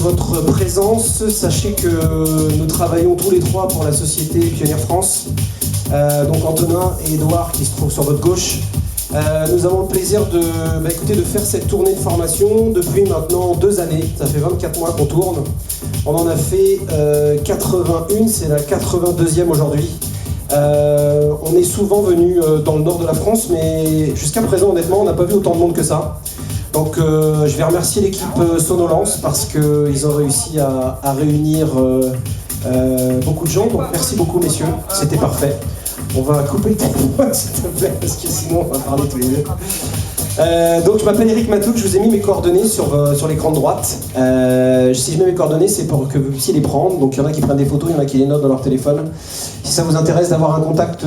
votre présence. Sachez que nous travaillons tous les trois pour la société Pionnier France. Donc Antonin et Edouard qui se trouvent sur votre gauche. Nous avons le plaisir de faire cette tournée de formation depuis maintenant 2 années. Ça fait 24 mois qu'on tourne. On en a fait 81, c'est la 82e aujourd'hui. On est souvent venu dans le nord de la France, mais jusqu'à présent, honnêtement, on n'a pas vu autant de monde que ça. Donc je vais remercier l'équipe Sonolence parce qu'ils ont réussi à réunir beaucoup de gens. Donc merci beaucoup messieurs, c'était parfait. On va couper le téléphone s'il te plaît, parce que sinon on va parler tous les deux. Donc je m'appelle Eric Matouk, je vous ai mis mes coordonnées sur l'écran de droite. Si je mets mes coordonnées, c'est pour que vous puissiez les prendre. Donc il y en a qui prennent des photos, il y en a qui les notent dans leur téléphone. Si ça vous intéresse d'avoir un contact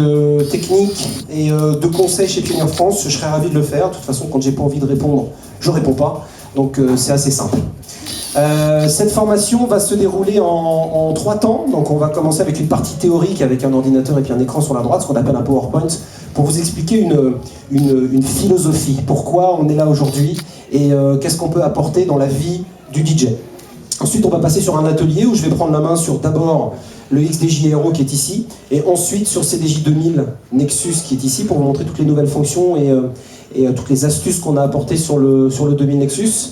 technique et de conseils chez Pionnier France, je serais ravi de le faire. De toute façon, quand j'ai pas envie de répondre, je réponds pas. Donc c'est assez simple. Cette formation va se dérouler en 3 temps. Donc on va commencer avec une partie théorique avec un ordinateur et puis un écran sur la droite, ce qu'on appelle un PowerPoint, pour vous expliquer une philosophie. Pourquoi on est là aujourd'hui et qu'est-ce qu'on peut apporter dans la vie du DJ. Ensuite on va passer sur un atelier où je vais prendre la main sur d'abord le XDJ Aero qui est ici, et ensuite sur CDJ 2000 Nexus qui est ici pour vous montrer toutes les nouvelles fonctions et toutes les astuces qu'on a apportées sur le 2000 Nexus.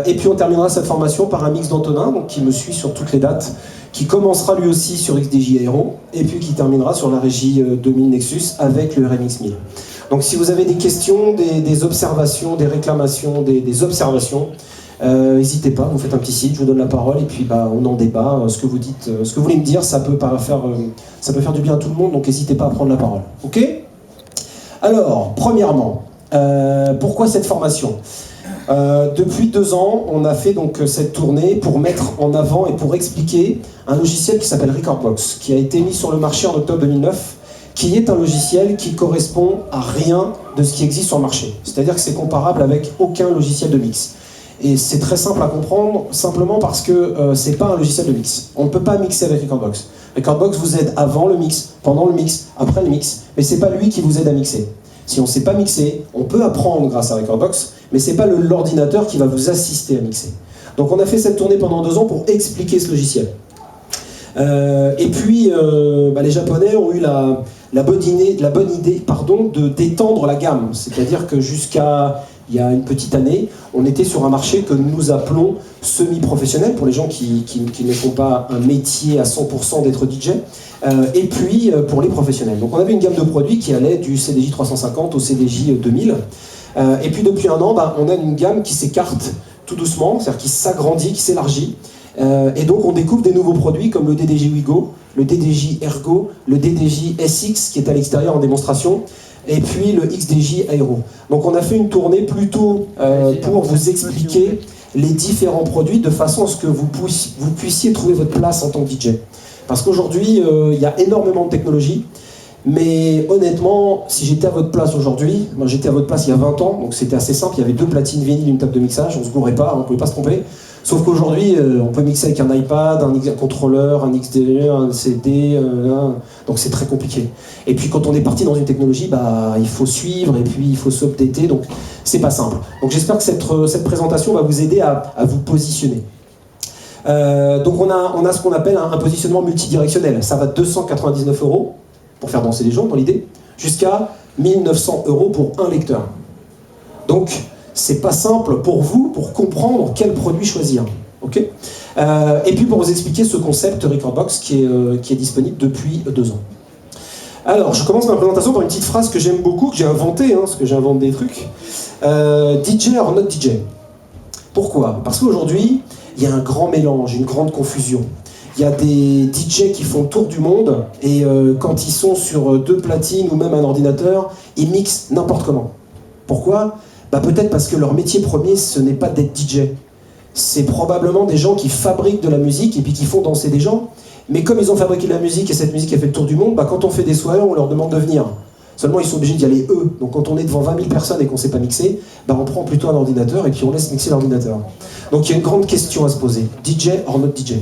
Et puis on terminera cette formation par un mix d'Antonin, donc qui me suit sur toutes les dates, qui commencera lui aussi sur XDJ Aero, et puis qui terminera sur la régie 2000 Nexus avec le RMX 1000. Donc si vous avez des questions, des observations, des réclamations, des observations, n'hésitez pas, vous faites un petit site, je vous donne la parole, et puis on en débat. Ce que vous dites, ce que vous voulez me dire, ça peut faire du bien à tout le monde, donc n'hésitez pas à prendre la parole. Ok ? Alors, premièrement, pourquoi cette formation ? Depuis 2 ans, on a fait donc cette tournée pour mettre en avant et pour expliquer un logiciel qui s'appelle Recordbox, qui a été mis sur le marché en octobre 2009, qui est un logiciel qui correspond à rien de ce qui existe sur le marché. C'est-à-dire que c'est comparable avec aucun logiciel de mix. Et c'est très simple à comprendre, simplement parce que c'est pas un logiciel de mix. On ne peut pas mixer avec Recordbox. Recordbox vous aide avant le mix, pendant le mix, après le mix, mais c'est pas lui qui vous aide à mixer. Si on ne sait pas mixer, on peut apprendre grâce à Recordbox, mais c'est pas l'ordinateur qui va vous assister à mixer. Donc on a fait cette tournée pendant 2 ans pour expliquer ce logiciel. Et puis les Japonais ont eu la bonne idée de d'étendre la gamme. C'est-à-dire que jusqu'à il y a une petite année, on était sur un marché que nous appelons semi-professionnel, pour les gens qui ne font pas un métier à 100% d'être DJ, et puis pour les professionnels. Donc on avait une gamme de produits qui allait du CDJ 350 au CDJ 2000. Et puis depuis 1 an, on a une gamme qui s'écarte tout doucement, c'est-à-dire qui s'agrandit, qui s'élargit. Et donc on découvre des nouveaux produits comme le DDJ Wigo, le DDJ Ergo, le DDJ SX qui est à l'extérieur en démonstration, et puis le XDJ Aero. Donc on a fait une tournée plutôt pour vous expliquer les différents produits de façon à ce que vous puissiez trouver votre place en tant que DJ. Parce qu'aujourd'hui, il y a énormément de technologies, mais honnêtement, si j'étais à votre place aujourd'hui, moi j'étais à votre place il y a 20 ans, donc c'était assez simple, il y avait 2 platines vinyle, une table de mixage, on se gourait pas, on pouvait pas se tromper. Sauf qu'aujourd'hui, on peut mixer avec un iPad, un contrôleur, un XD, un CD, donc c'est très compliqué. Et puis quand on est parti dans une technologie, il faut suivre et puis il faut s'updater, donc c'est pas simple. Donc j'espère que cette présentation va vous aider à vous positionner. Donc on a ce qu'on appelle un positionnement multidirectionnel. Ça va de 299 € pour faire danser les gens dans l'idée, jusqu'à 1900 € pour un lecteur. Donc c'est pas simple pour vous, pour comprendre quel produit choisir. Okay, et puis pour vous expliquer ce concept Recordbox qui est disponible depuis 2 ans. Alors, je commence ma présentation par une petite phrase que j'aime beaucoup, que j'ai inventée, parce que j'invente des trucs. DJ or not DJ. Pourquoi ? Parce qu'aujourd'hui, il y a un grand mélange, une grande confusion. Il y a des DJ qui font le tour du monde et quand ils sont sur 2 platines ou même un ordinateur, ils mixent n'importe comment. Pourquoi ? Peut-être parce que leur métier premier, ce n'est pas d'être DJ. C'est probablement des gens qui fabriquent de la musique et puis qui font danser des gens. Mais comme ils ont fabriqué de la musique et cette musique a fait le tour du monde, quand on fait des soirées, on leur demande de venir. Seulement, ils sont obligés d'y aller eux. Donc quand on est devant 20 000 personnes et qu'on ne sait pas mixer, on prend plutôt un ordinateur et puis on laisse mixer l'ordinateur. Donc il y a une grande question à se poser. DJ or not DJ.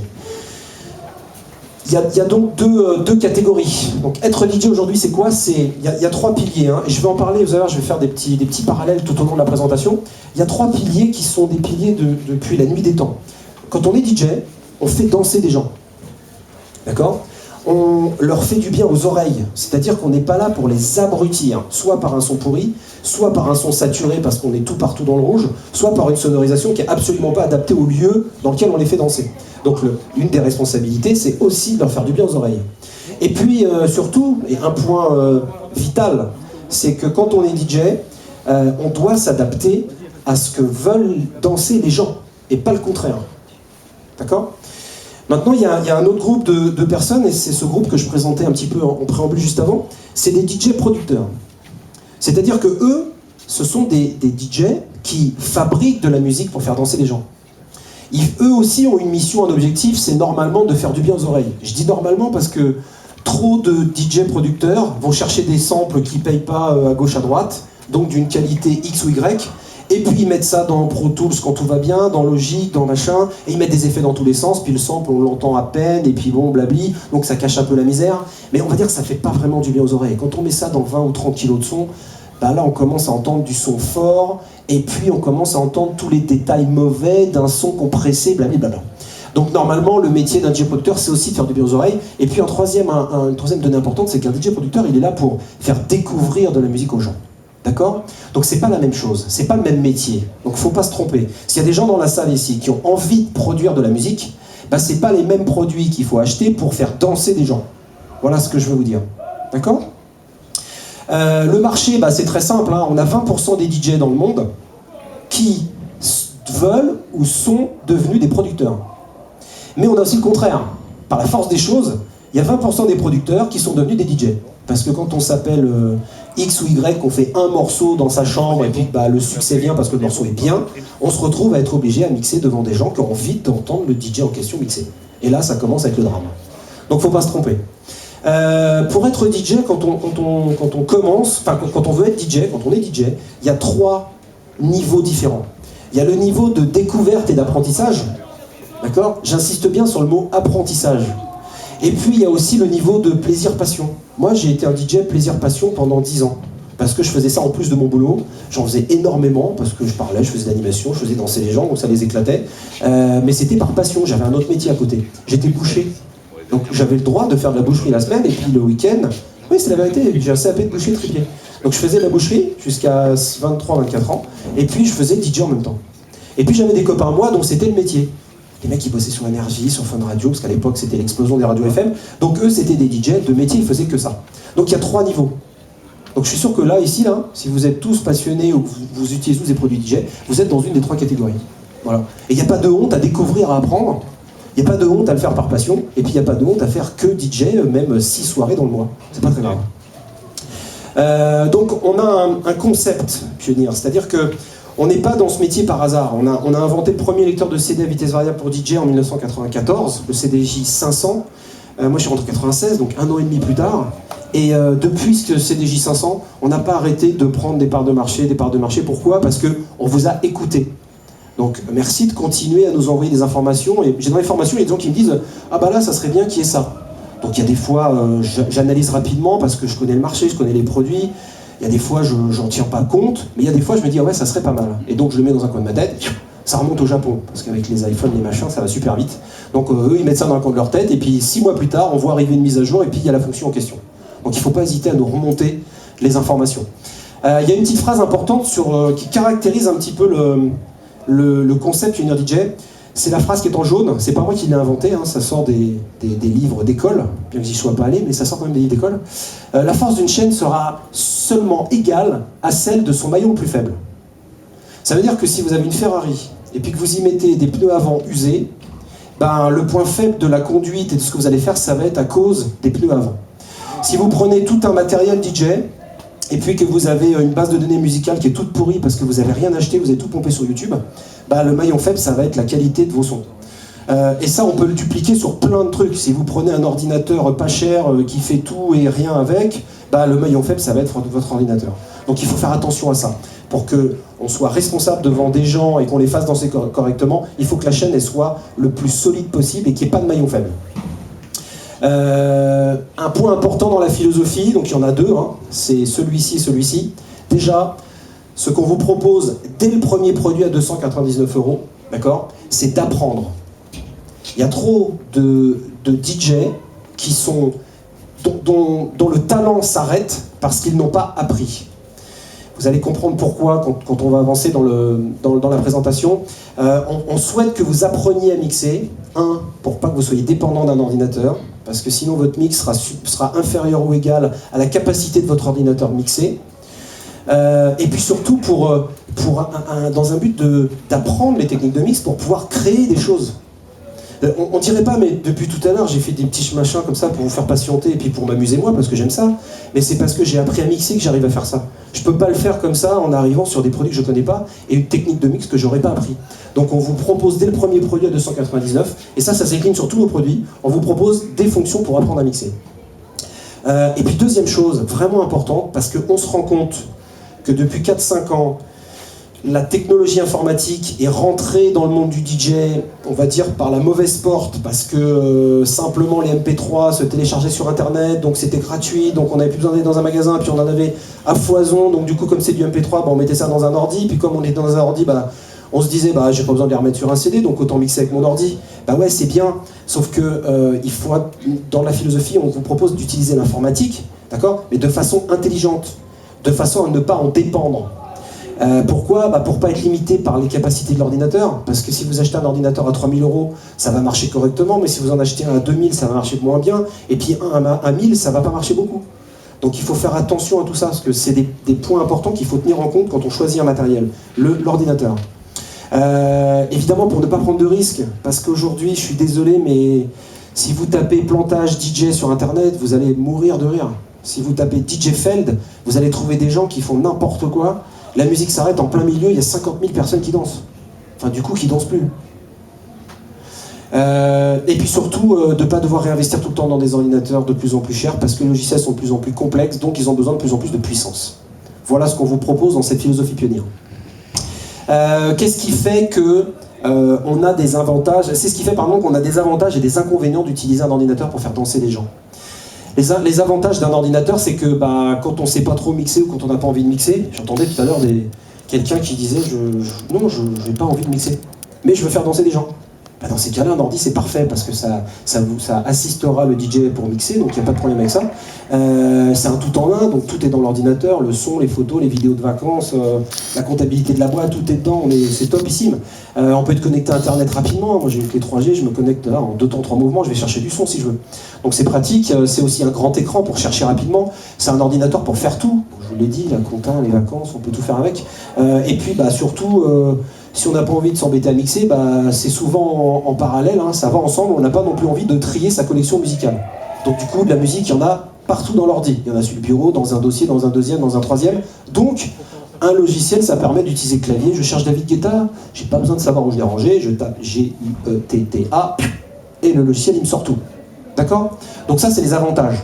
Il y a donc deux catégories. Donc être DJ aujourd'hui, c'est quoi ? Il y a 3 piliers. Et je vais en parler, vous allez voir, je vais faire des petits parallèles tout au long de la présentation. Il y a 3 piliers qui sont des piliers depuis la nuit des temps. Quand on est DJ, on fait danser des gens. D'accord ? On leur fait du bien aux oreilles, c'est-à-dire qu'on n'est pas là pour les abrutir, soit par un son pourri, soit par un son saturé parce qu'on est tout partout dans le rouge, soit par une sonorisation qui est absolument pas adaptée au lieu dans lequel on les fait danser. Donc une des responsabilités, c'est aussi de leur faire du bien aux oreilles. Et puis surtout, et un point vital, c'est que quand on est DJ, on doit s'adapter à ce que veulent danser les gens, et pas le contraire. D'accord ? Maintenant, il y a un autre groupe de personnes, et c'est ce groupe que je présentais un petit peu en préambule juste avant, c'est des DJ producteurs. C'est-à-dire que eux, ce sont des DJ qui fabriquent de la musique pour faire danser les gens. Eux aussi ont une mission, un objectif, c'est normalement de faire du bien aux oreilles. Je dis normalement parce que trop de DJ producteurs vont chercher des samples qui ne payent pas à gauche à droite, donc d'une qualité X ou Y, et puis ils mettent ça dans Pro Tools quand tout va bien, dans Logic, dans machin, et ils mettent des effets dans tous les sens, puis le sample on l'entend à peine, et puis bon, blabli, donc ça cache un peu la misère, mais on va dire que ça fait pas vraiment du bien aux oreilles. Quand on met ça dans 20 ou 30 kilos de son, bah là on commence à entendre du son fort, et puis on commence à entendre tous les détails mauvais d'un son compressé, blablabla. Donc normalement, le métier d'un DJ producteur, c'est aussi de faire du bien aux oreilles. Et puis une troisième donnée importante, c'est qu'un DJ producteur, il est là pour faire découvrir de la musique aux gens. D'accord ? Donc c'est pas la même chose, c'est pas le même métier. Donc faut pas se tromper. S'il y a des gens dans la salle ici qui ont envie de produire de la musique, bah c'est pas les mêmes produits qu'il faut acheter pour faire danser des gens. Voilà ce que je veux vous dire. D'accord ? Le marché, bah c'est très simple, hein. On a 20% des DJ dans le monde qui veulent ou sont devenus des producteurs. Mais on a aussi le contraire. Par la force des choses, il y a 20% des producteurs qui sont devenus des DJ. Parce que quand on s'appelle X ou Y, qu'on fait un morceau dans sa chambre et puis bah, le succès vient parce que le morceau est bien, on se retrouve à être obligé à mixer devant des gens qui ont envie d'entendre le DJ en question mixer. Et là, ça commence avec le drame. Donc faut pas se tromper. Pour être DJ, quand on commence, enfin quand on veut être DJ, quand on est DJ, il y a 3 niveaux différents. Il y a le niveau de découverte et d'apprentissage. D'accord ? J'insiste bien sur le mot apprentissage. Et puis il y a aussi le niveau de plaisir-passion. Moi j'ai été un DJ plaisir-passion pendant 10 ans. Parce que je faisais ça en plus de mon boulot. J'en faisais énormément parce que je parlais, je faisais de l'animation, je faisais danser les gens, donc ça les éclatait. Mais c'était par passion, j'avais un autre métier à côté. J'étais boucher. Donc j'avais le droit de faire de la boucherie la semaine et puis le week-end, oui c'est la vérité, j'ai un CAP de boucher tripier. Donc je faisais de la boucherie jusqu'à 23-24 ans et puis je faisais DJ en même temps. Et puis j'avais des copains à moi dont c'était le métier. Les mecs qui bossaient sur Énergie, sur Fun Radio, parce qu'à l'époque c'était l'explosion des radios FM. Donc eux c'était des DJ de métier, ils faisaient que ça. Donc il y a 3 niveaux. Donc je suis sûr que là, ici, là, si vous êtes tous passionnés ou que vous utilisez tous des produits DJ, vous êtes dans une des 3 catégories. Voilà. Et il n'y a pas de honte à découvrir, à apprendre. Il n'y a pas de honte à le faire par passion. Et puis il n'y a pas de honte à faire que DJ, même 6 soirées dans le mois. C'est pas très grave. Donc on a un concept pionnier, c'est-à-dire que on n'est pas dans ce métier par hasard. On a inventé le premier lecteur de CD à vitesse variable pour DJ en 1994, le CDJ 500. Moi je suis rentré en 96, donc 1 an et demi plus tard. Et depuis ce CDJ 500, on n'a pas arrêté de prendre des parts de marché, Pourquoi ? Parce qu'on vous a écouté. Donc merci de continuer à nous envoyer des informations. Et j'ai dans les formations, il y a des gens qui me disent « Ah bah là, ça serait bien qu'il y ait ça ». Donc il y a des fois, j'analyse rapidement parce que je connais le marché, je connais les produits. Il y a des fois, j'en tiens pas compte, mais il y a des fois, je me dis, ah ouais, ça serait pas mal. Et donc, je le mets dans un coin de ma tête, ça remonte au Japon, parce qu'avec les iPhones, les machins, ça va super vite. Donc, eux, ils mettent ça dans un coin de leur tête, et puis 6 mois plus tard, on voit arriver une mise à jour, et puis il y a la fonction en question. Donc, il ne faut pas hésiter à nous remonter les informations. Il y a une petite phrase importante qui caractérise un petit peu le concept Pioneer DJ. C'est la phrase qui est en jaune, c'est pas moi qui l'ai inventé, hein, ça sort des livres d'école, bien que j'y sois pas allé, mais ça sort quand même des livres d'école. La force d'une chaîne sera seulement égale à celle de son maillon le plus faible. Ça veut dire que si vous avez une Ferrari, et puis que vous y mettez des pneus avant usés, ben, le point faible de la conduite et de ce que vous allez faire, ça va être à cause des pneus avant. Si vous prenez tout un matériel DJ, et puis que vous avez une base de données musicale qui est toute pourrie parce que vous n'avez rien acheté, vous avez tout pompé sur YouTube, bah, le maillon faible, ça va être la qualité de vos sons. Et ça, on peut le dupliquer sur plein de trucs. Si vous prenez un ordinateur pas cher qui fait tout et rien avec, bah, le maillon faible, ça va être votre ordinateur. Donc il faut faire attention à ça. Pour qu'on soit responsable devant des gens et qu'on les fasse danser correctement, il faut que la chaîne elle soit le plus solide possible et qu'il n'y ait pas de maillon faible. Un point important dans la philosophie, donc il y en a 2, hein, c'est celui-ci et celui-ci. Déjà, ce qu'on vous propose dès le premier produit à 299 €, d'accord, c'est d'apprendre. Il y a trop de DJ qui sont, dont le talent s'arrête parce qu'ils n'ont pas appris. Vous allez comprendre pourquoi quand on va avancer dans la présentation. On souhaite que vous appreniez à mixer. Pour pas que vous soyez dépendant d'un ordinateur, parce que sinon votre mix sera inférieur ou égal à la capacité de votre ordinateur de mixer. Et puis surtout dans un but d'apprendre les techniques de mix pour pouvoir créer des choses. On dirait pas, mais depuis tout à l'heure, j'ai fait des petits machins comme ça pour vous faire patienter et puis pour m'amuser moi, parce que j'aime ça. Mais c'est parce que j'ai appris à mixer que j'arrive à faire ça. Je peux pas le faire comme ça en arrivant sur des produits que je connais pas et une technique de mix que j'aurais pas appris. Donc on vous propose dès le premier produit à 299, et ça s'écrit sur tous nos produits, on vous propose des fonctions pour apprendre à mixer. Et puis deuxième chose, vraiment importante, parce qu'on se rend compte que depuis 4-5 ans, la technologie informatique est rentrée dans le monde du DJ, on va dire par la mauvaise porte, parce que simplement les MP3 se téléchargeaient sur internet, donc c'était gratuit, donc on n'avait plus besoin d'aller dans un magasin, puis on en avait à foison, donc du coup comme c'est du MP3, on mettait ça dans un ordi, puis comme on est dans un ordi, on se disait j'ai pas besoin de les remettre sur un CD, donc autant mixer avec mon ordi. Ouais, c'est bien, sauf que dans la philosophie, on vous propose d'utiliser l'informatique, d'accord, mais de façon intelligente, de façon à ne pas en dépendre. Pourquoi ? Pour pas être limité par les capacités de l'ordinateur, parce que si vous achetez un ordinateur à 3000 €, ça va marcher correctement, mais si vous en achetez un à 2000, ça va marcher moins bien, et puis un à 1000, ça va pas marcher beaucoup. Donc il faut faire attention à tout ça, parce que c'est des points importants qu'il faut tenir en compte quand on choisit un matériel, l'ordinateur. Évidemment pour ne pas prendre de risques, parce qu'aujourd'hui, je suis désolé, mais si vous tapez plantage DJ sur internet, vous allez mourir de rire. Si vous tapez DJ Feld, vous allez trouver des gens qui font n'importe quoi. La musique s'arrête en plein milieu, il y a 50 000 personnes qui dansent. Enfin, du coup, qui dansent plus. Et puis surtout, de ne pas devoir réinvestir tout le temps dans des ordinateurs de plus en plus chers, parce que les logiciels sont de plus en plus complexes, donc ils ont besoin de plus en plus de puissance. Voilà ce qu'on vous propose dans cette philosophie pionnière. Qu'est-ce qui fait que on a des avantages ? C'est ce qui fait, pardon, qu'on a des avantages et des inconvénients d'utiliser un ordinateur pour faire danser les gens. Les avantages d'un ordinateur, c'est que quand on ne sait pas trop mixer ou quand on n'a pas envie de mixer, j'entendais tout à l'heure quelqu'un qui disait non, je n'ai pas envie de mixer, mais je veux faire danser des gens. Dans ces cas-là, un ordi c'est parfait parce que ça assistera le DJ pour mixer, donc il n'y a pas de problème avec ça. C'est un tout en un, donc tout est dans l'ordinateur, le son, les photos, les vidéos de vacances, la comptabilité de la boîte, tout est dedans, c'est topissime. On peut être connecté à internet rapidement, moi j'ai une clé 3G, je me connecte là en 2 temps 3 mouvements, je vais chercher du son si je veux. Donc c'est pratique, c'est aussi un grand écran pour chercher rapidement, c'est un ordinateur pour faire tout. Je vous l'ai dit, la compta, les vacances, on peut tout faire avec. Et puis surtout, si on n'a pas envie de s'embêter à mixer, c'est souvent en parallèle, ça va ensemble, on n'a pas non plus envie de trier sa collection musicale. Donc du coup, de la musique, il y en a partout dans l'ordi. Il y en a sur le bureau, dans un dossier, dans un deuxième, dans un troisième. Donc, un logiciel, ça permet d'utiliser le clavier. Je cherche David Guetta, j'ai pas besoin de savoir où je l'ai rangé, je tape G-I-E-T-T-A, et le logiciel, il me sort tout. D'accord ? Donc ça, c'est les avantages.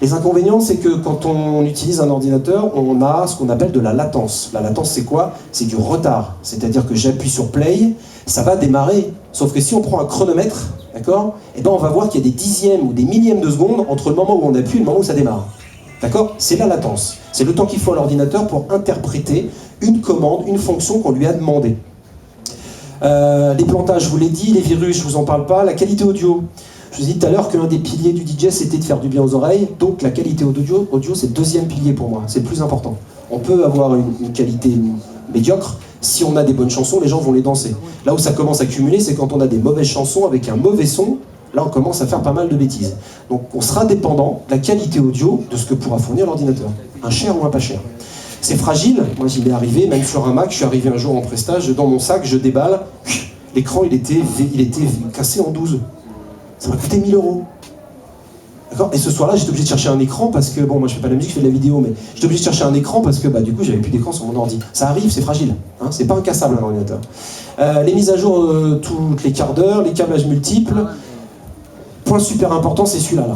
Les inconvénients, c'est que quand on utilise un ordinateur, on a ce qu'on appelle de la latence. La latence, c'est quoi ? C'est du retard. C'est-à-dire que j'appuie sur play, ça va démarrer. Sauf que si on prend un chronomètre, d'accord ? On va voir qu'il y a des dixièmes ou des millièmes de secondes entre le moment où on appuie et le moment où ça démarre. D'accord ? C'est la latence. C'est le temps qu'il faut à l'ordinateur pour interpréter une commande, une fonction qu'on lui a demandé. Les plantages, je vous l'ai dit, les virus, je vous en parle pas. La qualité audio. Je vous ai dit tout à l'heure que l'un des piliers du DJ, c'était de faire du bien aux oreilles. Donc la qualité audio c'est le deuxième pilier pour moi. C'est le plus important. On peut avoir une qualité médiocre. Si on a des bonnes chansons, les gens vont les danser. Là où ça commence à cumuler, c'est quand on a des mauvaises chansons avec un mauvais son. Là, on commence à faire pas mal de bêtises. Donc on sera dépendant de la qualité audio de ce que pourra fournir l'ordinateur. Un cher ou un pas cher. C'est fragile. Moi, j'y m'est arrivé, même sur un Mac. Je suis arrivé un jour en prestage, dans mon sac, je déballe. L'écran, il était cassé en 12. Ça m'a coûté 1000 €. D'accord ? Et ce soir-là, j'étais obligé de chercher un écran parce que, moi je fais pas de la musique, je fais de la vidéo, mais j'étais obligé de chercher un écran parce que, du coup, j'avais plus d'écran sur mon ordi. Ça arrive, c'est fragile. C'est pas incassable un ordinateur. Les mises à jour toutes les quarts d'heure, les câblages multiples. Point super important, c'est celui-là.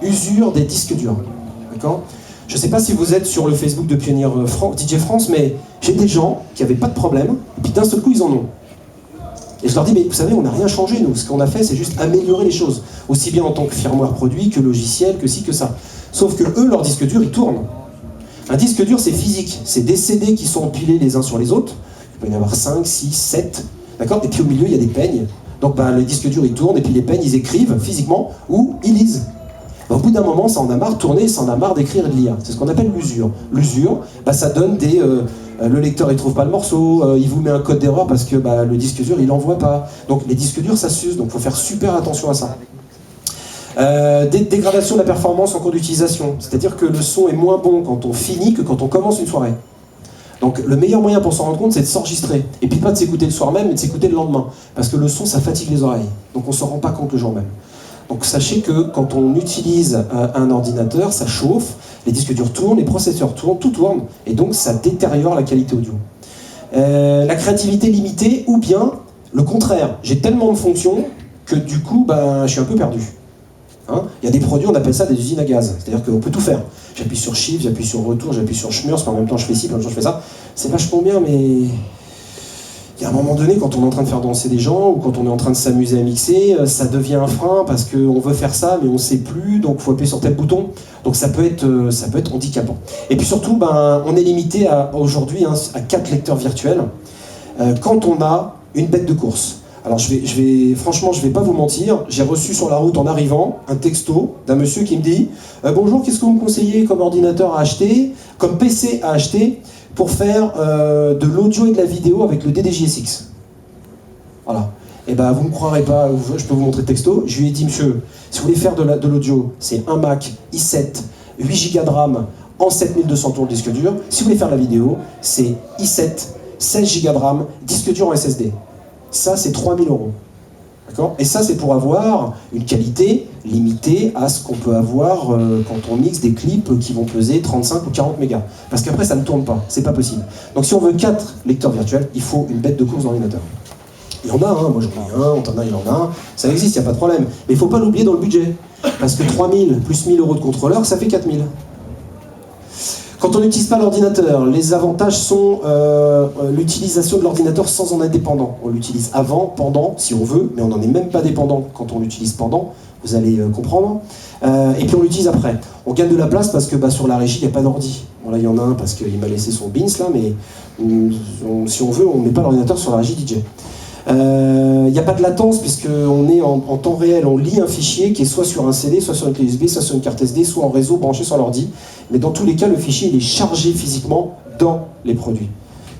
Usure des disques durs. D'accord ? Je sais pas si vous êtes sur le Facebook de Pionnier DJ France, mais j'ai des gens qui avaient pas de problème, et puis d'un seul coup, ils en ont. Et je leur dis, mais vous savez, on n'a rien changé, nous. Ce qu'on a fait, c'est juste améliorer les choses. Aussi bien en tant que firmware produit, que logiciel, que ci, que ça. Sauf que eux, leur disque dur, il tourne. Un disque dur, c'est physique. C'est des CD qui sont empilés les uns sur les autres. Il peut y en avoir 5, 6, 7. D'accord ? Et puis au milieu, il y a des peignes. Donc bah, le disque dur il tourne et puis les pennes ils écrivent physiquement ou ils lisent. Au bout d'un moment, ça en a marre de tourner, ça en a marre d'écrire et de lire. C'est ce qu'on appelle l'usure. L'usure, bah, ça donne des... le lecteur il trouve pas le morceau, il vous met un code d'erreur parce que bah, le disque dur il l'envoie pas. Donc les disques durs ça s'use, donc il faut faire super attention à ça. Dégradation de la performance en cours d'utilisation. C'est-à-dire que le son est moins bon quand on finit que quand on commence une soirée. Donc le meilleur moyen pour s'en rendre compte, c'est de s'enregistrer. Et puis pas de s'écouter le soir même, mais de s'écouter le lendemain. Parce que le son, ça fatigue les oreilles. Donc on s'en rend pas compte le jour même. Donc sachez que quand on utilise un ordinateur, ça chauffe, les disques durs tournent, les processeurs tournent, tout tourne. Et donc ça détériore la qualité audio. La créativité limitée, ou bien le contraire. J'ai tellement de fonctions que du coup, je suis un peu perdu. Hein, il y a des produits, on appelle ça des usines à gaz. C'est-à-dire qu'on peut tout faire. J'appuie sur Shift, j'appuie sur Retour, j'appuie sur Schmurz, mais en même temps je fais ci, puis en même temps je fais ça. C'est vachement bien, mais il y a un moment donné, quand on est en train de faire danser des gens, ou quand on est en train de s'amuser à mixer, ça devient un frein parce qu'on veut faire ça, mais on ne sait plus, donc il faut appuyer sur tel bouton. Donc ça peut être handicapant. Et puis surtout, on est limité aujourd'hui à 4 lecteurs virtuels quand on a une bête de course. Alors franchement, je vais pas vous mentir, j'ai reçu sur la route en arrivant un texto d'un monsieur qui me dit bonjour, qu'est-ce que vous me conseillez comme ordinateur à acheter, comme PC à acheter pour faire de l'audio et de la vidéo avec le DDJ-SX. Voilà. Et vous me croirez pas, je peux vous montrer le texto. Je lui ai dit monsieur, si vous voulez faire de l'audio, c'est un Mac i7, 8 Go de RAM en 7200 tours de disque dur. Si vous voulez faire de la vidéo, c'est i7, 16 Go de RAM, disque dur en SSD. Ça, c'est 3000 €. D'accord ? Et ça, c'est pour avoir une qualité limitée à ce qu'on peut avoir quand on mixe des clips qui vont peser 35 ou 40 mégas. Parce qu'après, ça ne tourne pas. C'est pas possible. Donc, si on veut 4 lecteurs virtuels, il faut une bête de course d'ordinateur. Il y en a, hein. Moi j'en ai un, Antonin il en a un. Ça existe, il n'y a pas de problème. Mais il ne faut pas l'oublier dans le budget. Parce que 3000 plus 1000 € de contrôleur, ça fait 4000. Quand on n'utilise pas l'ordinateur, les avantages sont l'utilisation de l'ordinateur sans en être dépendant. On l'utilise avant, pendant, si on veut, mais on n'en est même pas dépendant quand on l'utilise pendant, vous allez comprendre. Et puis on l'utilise après. On gagne de la place parce que sur la régie, il n'y a pas d'ordi. Bon là, il y en a un parce qu'il m'a laissé son bins là, mais si on veut, on ne met pas l'ordinateur sur la régie DJ. Il n'y a pas de latence puisqu'on est en temps réel, on lit un fichier qui est soit sur un CD, soit sur une clé USB, soit sur une carte SD, soit en réseau branché sur l'ordi. Mais dans tous les cas, le fichier il est chargé physiquement dans les produits.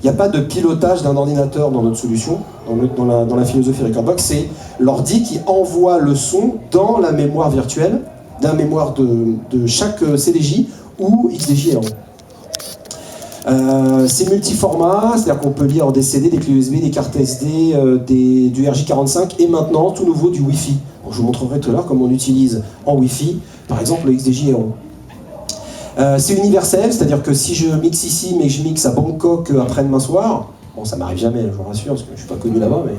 Il n'y a pas de pilotage d'un ordinateur dans notre solution, dans la philosophie Recordbox, c'est l'ordi qui envoie le son dans la mémoire virtuelle, d'un mémoire de chaque CDJ ou XDJ. C'est multiformat, c'est-à-dire qu'on peut lire des CD, des clés USB, des cartes SD, du RJ45 et maintenant, tout nouveau, du Wi-Fi. Donc, je vous montrerai tout à l'heure comment on utilise en Wi-Fi, par exemple, le XDJ Aero. C'est universel, c'est-à-dire que si je mixe ici, mais que je mixe à Bangkok après-demain soir, bon, ça m'arrive jamais, je vous rassure, parce que je suis pas connu là-bas, mais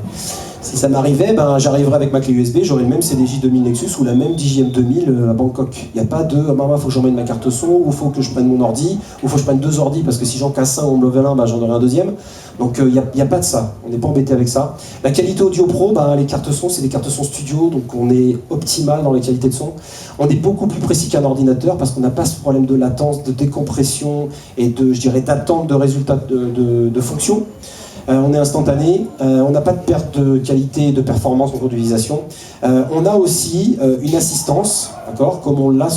si ça m'arrivait, j'arriverais avec ma clé USB, j'aurais le même CDJ 2000 Nexus ou la même DJM 2000 à Bangkok. Il n'y a pas de il faut que j'emmène ma carte son, ou il faut que je prenne mon ordi, ou il faut que je prenne 2 ordis, parce que si j'en casse un ou me level un, j'en aurai un deuxième. Donc il n'y a pas de ça, on n'est pas embêté avec ça. La qualité audio pro, les cartes son, c'est des cartes son studio, donc on est optimal dans les qualités de son. On est beaucoup plus précis qu'un ordinateur, parce qu'on n'a pas ce problème de latence, de décompression, et d'attente de résultats de fonction. On est instantané, on n'a pas de perte de qualité et de performance en cours d'utilisation. On a aussi une assistance, d'accord, comme on l'a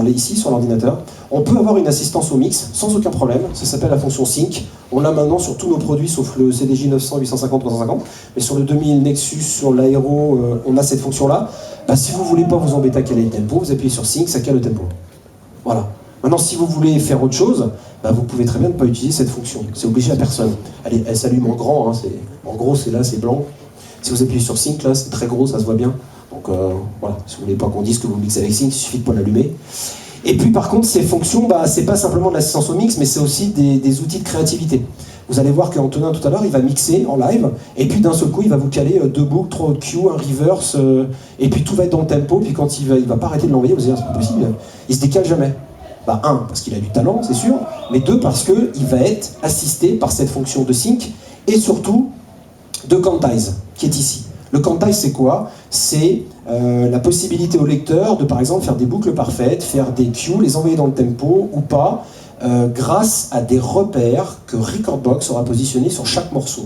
ici sur l'ordinateur. On peut avoir une assistance au mix sans aucun problème, ça s'appelle la fonction Sync. On l'a maintenant sur tous nos produits sauf le CDJ 900, 850, 350. Mais sur le 2000 Nexus, sur l'Aero, on a cette fonction-là. Si vous ne voulez pas vous embêter à caler le tempo, vous appuyez sur Sync, ça cale le tempo. Voilà. Maintenant, si vous voulez faire autre chose, vous pouvez très bien ne pas utiliser cette fonction. C'est obligé à personne. Elle s'allume en grand, hein, en gros c'est là, c'est blanc. Si vous appuyez sur Sync, là, c'est très gros, ça se voit bien. Donc voilà, si vous voulez pas qu'on dise que vous mixez avec Sync, il suffit de pas l'allumer. Et puis par contre, ces fonctions, c'est pas simplement de l'assistance au mix, mais c'est aussi des outils de créativité. Vous allez voir qu'Antonin tout à l'heure, il va mixer en live, et puis d'un seul coup, il va vous caler 2 boucles, 3 autres cues, un reverse, et puis tout va être dans le tempo, puis quand il va pas arrêter de l'envoyer, vous allez dire, c'est pas possible, il se décale jamais. 1, parce qu'il a du talent, c'est sûr, mais 2, parce qu'il va être assisté par cette fonction de sync, et surtout de quantize, qui est ici. Le quantize, c'est quoi? C'est la possibilité au lecteur de, par exemple, faire des boucles parfaites, faire des cues, les envoyer dans le tempo, ou pas, grâce à des repères que Recordbox aura positionnés sur chaque morceau.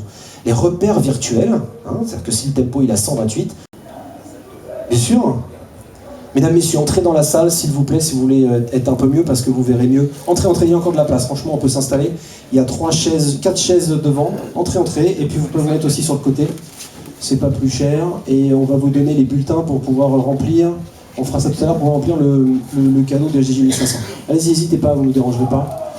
les repères virtuels, hein, c'est-à-dire que si le tempo il est à 128, bien sûr. Mesdames, messieurs, entrez dans la salle, s'il vous plaît, si vous voulez être un peu mieux, parce que vous verrez mieux. Entrez, il y a encore de la place, franchement, on peut s'installer. Il y a 4 chaises devant. Entrez, et puis vous pouvez vous mettre aussi sur le côté. C'est pas plus cher, et on va vous donner les bulletins pour pouvoir remplir. On fera ça tout à l'heure pour remplir le cadeau de SDJ 1500. Allez-y, n'hésitez pas, vous ne nous dérangerez pas.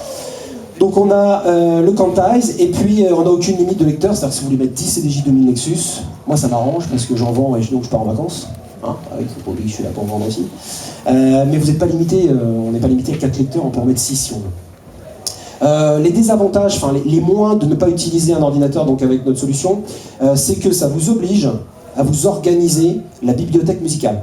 Donc on a le quantize, et puis on n'a aucune limite de lecteur, c'est-à-dire que si vous voulez mettre 10 CDJ 2000 Nexus, moi ça m'arrange parce que j'en vends et donc je pars en vacances. Hein, c'est pour lui que je suis là pour vendre aussi. Mais vous n'êtes pas limité, on n'est pas limité à 4 lecteurs, on peut en mettre 6 si on veut. Les désavantages, enfin les moins de ne pas utiliser un ordinateur donc avec notre solution, c'est que ça vous oblige à vous organiser la bibliothèque musicale.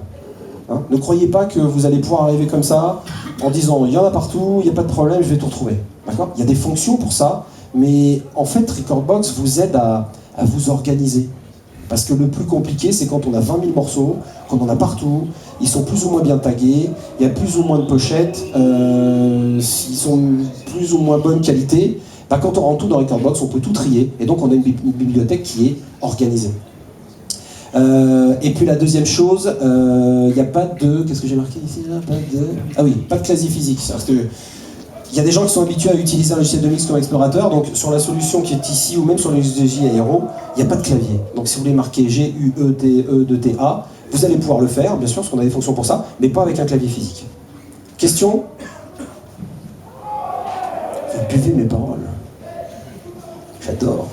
Hein, ne croyez pas que vous allez pouvoir arriver comme ça en disant il y en a partout, il n'y a pas de problème, je vais tout retrouver. D'accord ? Il y a des fonctions pour ça, mais en fait Recordbox vous aide à vous organiser. Parce que le plus compliqué, c'est quand on a 20 000 morceaux, qu'on en a partout, ils sont plus ou moins bien tagués, il y a plus ou moins de pochettes, ils sont plus ou moins bonne qualité. Bah, quand on rentre tout dans Recordbox, on peut tout trier, et donc on a une bibliothèque qui est organisée. Et puis la deuxième chose, il n'y a pas de... Qu'est-ce que j'ai marqué ici là ? Ah oui, pas de clavier physique. C'est-à-dire que il y a des gens qui sont habitués à utiliser un logiciel de mix comme explorateur, donc sur la solution qui est ici, ou même sur le SDJ Aero, il n'y a pas de clavier. Donc si vous voulez marquer G-U-E-T-E-D-T-A, vous allez pouvoir le faire, bien sûr, parce qu'on a des fonctions pour ça, mais pas avec un clavier physique. Question ? Vous buvez mes paroles. J'adore.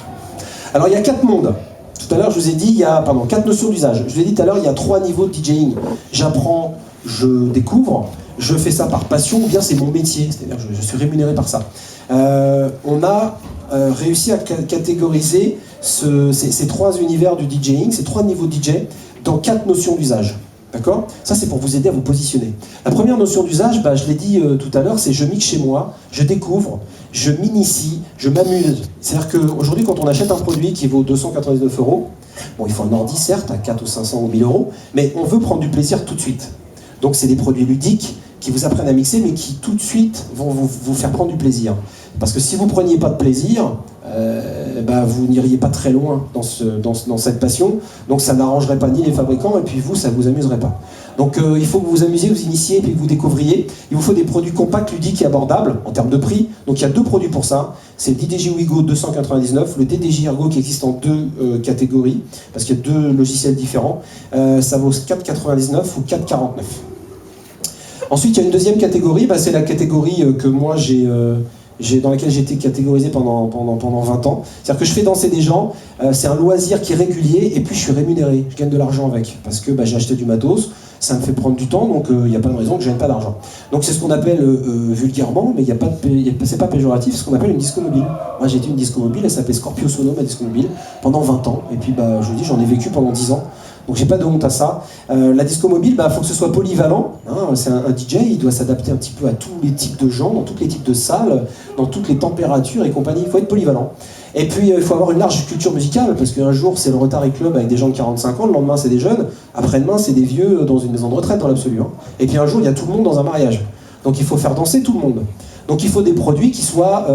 Alors il y a 4 mondes. Tout à l'heure, je vous ai dit, il y a 4 notions d'usage. Je vous ai dit tout à l'heure, il y a 3 niveaux de DJing. J'apprends, je découvre, je fais ça par passion, ou bien c'est mon métier, c'est-à-dire que je suis rémunéré par ça. On a réussi à catégoriser ces 3 univers du DJing, ces 3 niveaux de DJ, dans 4 notions d'usage. D'accord ? Ça, c'est pour vous aider à vous positionner. La première notion d'usage, je l'ai dit tout à l'heure, c'est je mixe chez moi, je découvre, je m'initie, je m'amuse. C'est-à-dire qu'aujourd'hui, quand on achète un produit qui vaut 299 €, bon, il faut un ordi, certes, à 4 ou 500 ou 1000 €, mais on veut prendre du plaisir tout de suite. Donc, c'est des produits ludiques qui vous apprennent à mixer, mais qui tout de suite vont vous faire prendre du plaisir. Parce que si vous ne preniez pas de plaisir, vous n'iriez pas très loin dans cette passion, donc ça n'arrangerait pas ni les fabricants, et puis vous, ça ne vous amuserait pas. Donc il faut que vous vous amusiez, vous initiez, et puis que vous découvriez. Il vous faut des produits compacts, ludiques et abordables, en termes de prix. Donc il y a 2 produits pour ça. C'est le DDJ Wigo 299, le DDJ Ergo qui existe en 2 catégories, parce qu'il y a 2 logiciels différents. Ça vaut 4,99 ou 4,49. Ensuite, il y a une deuxième catégorie, c'est la catégorie que moi dans laquelle j'ai été catégorisé pendant 20 ans. C'est-à-dire que je fais danser des gens, c'est un loisir qui est régulier, et puis je suis rémunéré, je gagne de l'argent avec, parce que j'ai acheté du matos, ça me fait prendre du temps, donc il n'y a pas de raison que je gagne pas d'argent. Donc c'est ce qu'on appelle vulgairement, mais c'est pas péjoratif, c'est ce qu'on appelle une disco mobile. Moi j'ai été une disco mobile, elle s'appelait Scorpio Sono, ma disco mobile, pendant 20 ans, et puis je vous dis, j'en ai vécu pendant 10 ans. Donc j'ai pas de honte à ça. La disco mobile, faut que ce soit polyvalent. Hein, c'est un DJ, il doit s'adapter un petit peu à tous les types de gens, dans tous les types de salles, dans toutes les températures et compagnie. Il faut être polyvalent. Et puis il faut avoir une large culture musicale, parce qu'un jour c'est le Rotary Club avec des gens de 45 ans, le lendemain c'est des jeunes, après-demain c'est des vieux dans une maison de retraite dans l'absolu. Hein. Et puis un jour il y a tout le monde dans un mariage. Donc il faut faire danser tout le monde. Donc il faut des produits qui soient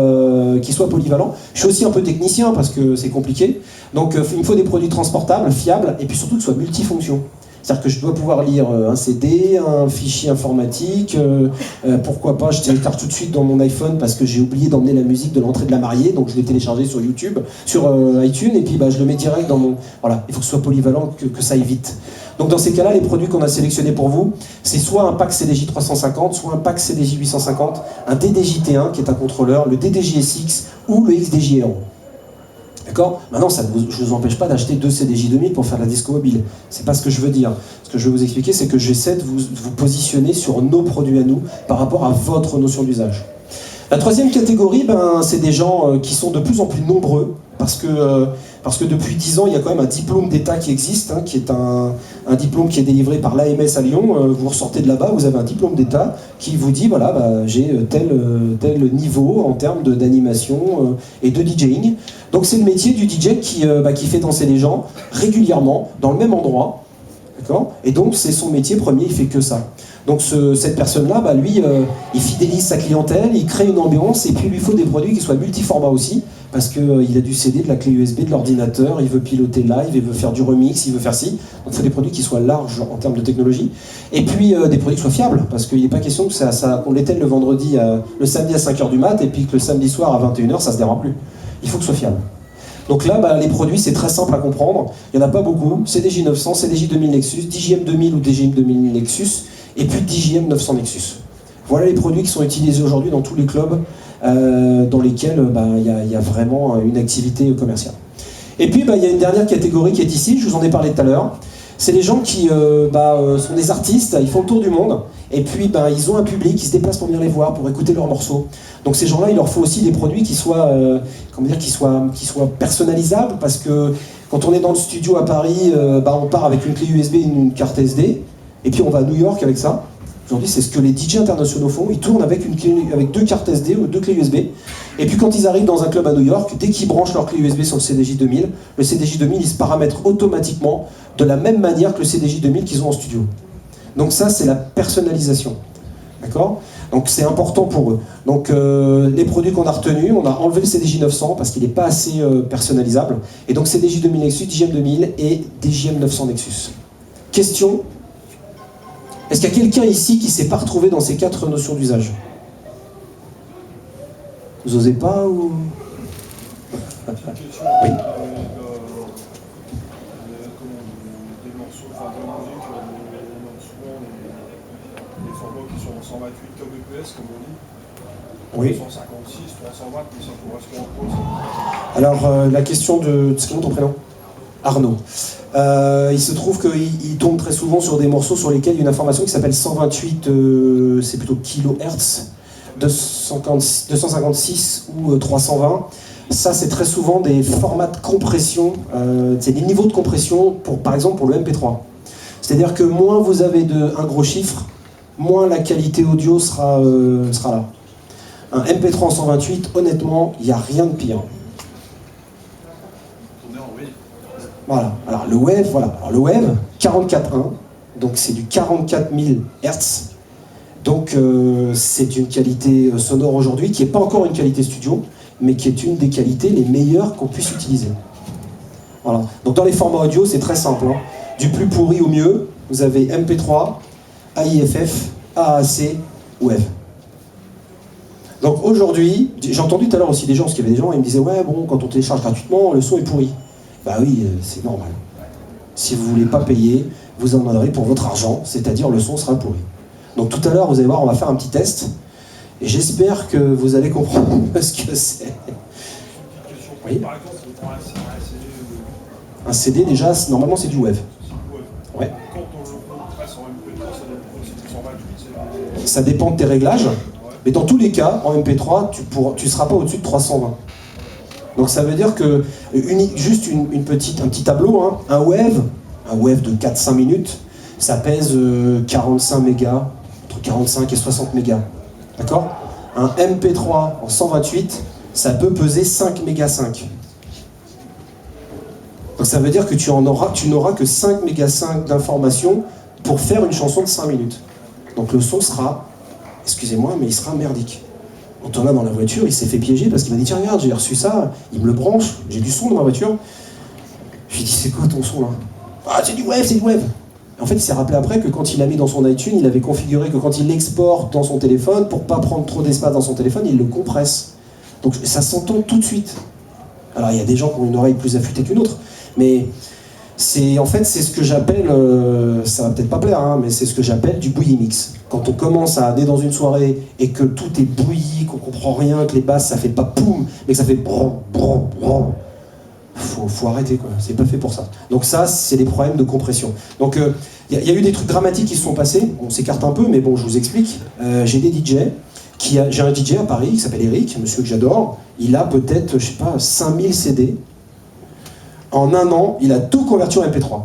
polyvalents. Je suis aussi un peu technicien parce que c'est compliqué. Donc il me faut des produits transportables, fiables, et puis surtout qu'ils soient multifonctions. C'est-à-dire que je dois pouvoir lire un CD, un fichier informatique, pourquoi pas, je télécharge tout de suite dans mon iPhone parce que j'ai oublié d'emmener la musique de l'entrée de la mariée, donc je l'ai téléchargé sur YouTube, sur iTunes, et puis je le mets direct dans mon... Voilà, il faut que ce soit polyvalent, que ça aille vite. Donc dans ces cas-là, les produits qu'on a sélectionnés pour vous, c'est soit un pack CDJ 350, soit un pack CDJ 850, un DDJ T1 qui est un contrôleur, le DDJ SX ou le XDJ Aero. D'accord ? Maintenant, je ne vous empêche pas d'acheter 2 CDJ 2000 pour faire de la disco mobile. C'est pas ce que je veux dire. Ce que je veux vous expliquer, c'est que j'essaie de vous positionner sur nos produits à nous par rapport à votre notion d'usage. La troisième catégorie, c'est des gens qui sont de plus en plus nombreux, parce que depuis 10 ans, il y a quand même un diplôme d'État qui existe, hein, qui est un diplôme qui est délivré par l'AMS à Lyon. Vous ressortez de là-bas, vous avez un diplôme d'État qui vous dit, voilà, j'ai tel niveau en termes d'animation et de DJing. Donc c'est le métier du DJ qui fait danser les gens régulièrement, dans le même endroit. D'accord? Et donc c'est son métier premier, il fait que ça. Donc cette personne-là, bah, lui, il fidélise sa clientèle, il crée une ambiance, et puis il lui faut des produits qui soient multiformats aussi, parce qu'il a du CD, de la clé USB, de l'ordinateur, il veut piloter live, il veut faire du remix, il veut faire ci. Donc il faut des produits qui soient larges en termes de technologie. Et puis des produits qui soient fiables, parce qu'il n'est pas question que qu'on l'éteigne le vendredi, le samedi à 5h du mat, et puis que le samedi soir à 21h, ça se démarre plus. Il faut que ce soit fiable. Donc là, bah, les produits, c'est très simple à comprendre. Il n'y en a pas beaucoup. CDJ 900, CDJ 2000 Nexus, DJM 2000 ou DJM 2000 Nexus, et puis DJM 900 Nexus. Voilà les produits qui sont utilisés aujourd'hui dans tous les clubs dans lesquels il y a vraiment une activité commerciale. Et puis, il y a une dernière catégorie qui est ici, je vous en ai parlé tout à l'heure. C'est les gens qui sont des artistes, ils font le tour du monde, et puis ils ont un public, ils se déplacent pour venir les voir, pour écouter leurs morceaux. Donc ces gens-là, il leur faut aussi des produits qui soient personnalisables, parce que quand on est dans le studio à Paris, on part avec une clé USB et une carte SD, et puis on va à New York avec ça. Aujourd'hui, c'est ce que les DJ internationaux font, ils tournent avec 2 cartes SD ou 2 clés USB, et puis quand ils arrivent dans un club à New York, dès qu'ils branchent leur clé USB sur le CDJ 2000, le CDJ 2000, il se paramètre automatiquement de la même manière que le CDJ 2000 qu'ils ont en studio. Donc ça, c'est la personnalisation. D'accord ? Donc c'est important pour eux. Donc les produits qu'on a retenus, on a enlevé le CDJ 900 parce qu'il n'est pas assez personnalisable. Et donc CDJ 2000 Nexus, DJM 2000 et DJM 900 Nexus. Question ? Est-ce qu'il y a quelqu'un ici qui ne s'est pas retrouvé dans ces 4 notions d'usage ? Vous osez pas ou... Oui. Des morceaux, enfin de la musique, on a souvent des formats qui sont en 128 kbps, comme on dit. Oui. 156, 320, mais ça correspond à quoi ? Alors, la question de... C'est comment ton prénom ? Arnaud. Il se trouve qu'il tombe très souvent sur des morceaux sur lesquels il y a une information qui s'appelle 128, c'est plutôt kilohertz, 256 ou 320. Ça, c'est très souvent des formats de compression, c'est des niveaux de compression, par exemple pour le MP3. C'est-à-dire que moins vous avez un gros chiffre, moins la qualité audio sera là. Un MP3 en 128, honnêtement, il n'y a rien de pire. Voilà. Alors le Wave, 44.1, donc c'est du 44 000 Hz. Donc c'est une qualité sonore aujourd'hui qui n'est pas encore une qualité studio, mais qui est une des qualités les meilleures qu'on puisse utiliser. Voilà. Donc dans les formats audio, c'est très simple. Hein. Du plus pourri au mieux, vous avez MP3, AIFF, AAC, Wave. Donc aujourd'hui, j'ai entendu tout à l'heure aussi des gens, parce qu'il y avait des gens, ils me disaient « Ouais, bon, quand on télécharge gratuitement, le son est pourri. » Bah oui, c'est normal. Si vous ne voulez pas payer, vous en aurez pour votre argent, c'est-à-dire le son sera pourri. Donc tout à l'heure, vous allez voir, on va faire un petit test, et j'espère que vous allez comprendre ce que c'est. Oui. Par exemple, Un CD, déjà, normalement c'est du Wave. Ouais. Quand on le passe en MP3, ça donne quoi ? C'est du 128, Ça dépend de tes réglages, mais dans tous les cas, en MP3, tu ne seras pas au-dessus de 320. Donc ça veut dire que, juste un petit tableau, hein, un wave de 4-5 minutes, ça pèse 45 mégas, entre 45 et 60 mégas. D'accord ? Un MP3 en 128, ça peut peser 5 mégas 5. Donc ça veut dire que tu n'auras que 5 mégas 5 d'informations pour faire une chanson de 5 minutes. Donc le son sera, excusez-moi, mais il sera merdique. Antonin dans la voiture, il s'est fait piéger parce qu'il m'a dit tiens regarde, j'ai reçu ça, il me le branche, j'ai du son dans ma voiture. Je lui ai dit c'est quoi ton son là ? Ah c'est du Wave. En fait il s'est rappelé après que quand il l'a mis dans son iTunes, il avait configuré que quand il l'exporte dans son téléphone, pour pas prendre trop d'espace dans son téléphone, il le compresse. Donc ça s'entend tout de suite. Alors il y a des gens qui ont une oreille plus affûtée qu'une autre, mais c'est ce que j'appelle, ça va peut-être pas plaire, hein, mais c'est ce que j'appelle du bouillie mix. Quand on commence à aller dans une soirée et que tout est bouilli, qu'on comprend rien, que les basses ça fait pas poum, mais que ça fait brom, brom, brom, faut arrêter quoi, c'est pas fait pour ça. Donc ça, c'est des problèmes de compression. Donc il y a eu des trucs dramatiques qui se sont passés, on s'écarte un peu, mais bon, je vous explique. J'ai des DJ, j'ai un DJ à Paris qui s'appelle Eric, monsieur que j'adore, il a peut-être, je sais pas, 5000 CD. En un an, il a tout converti en MP3.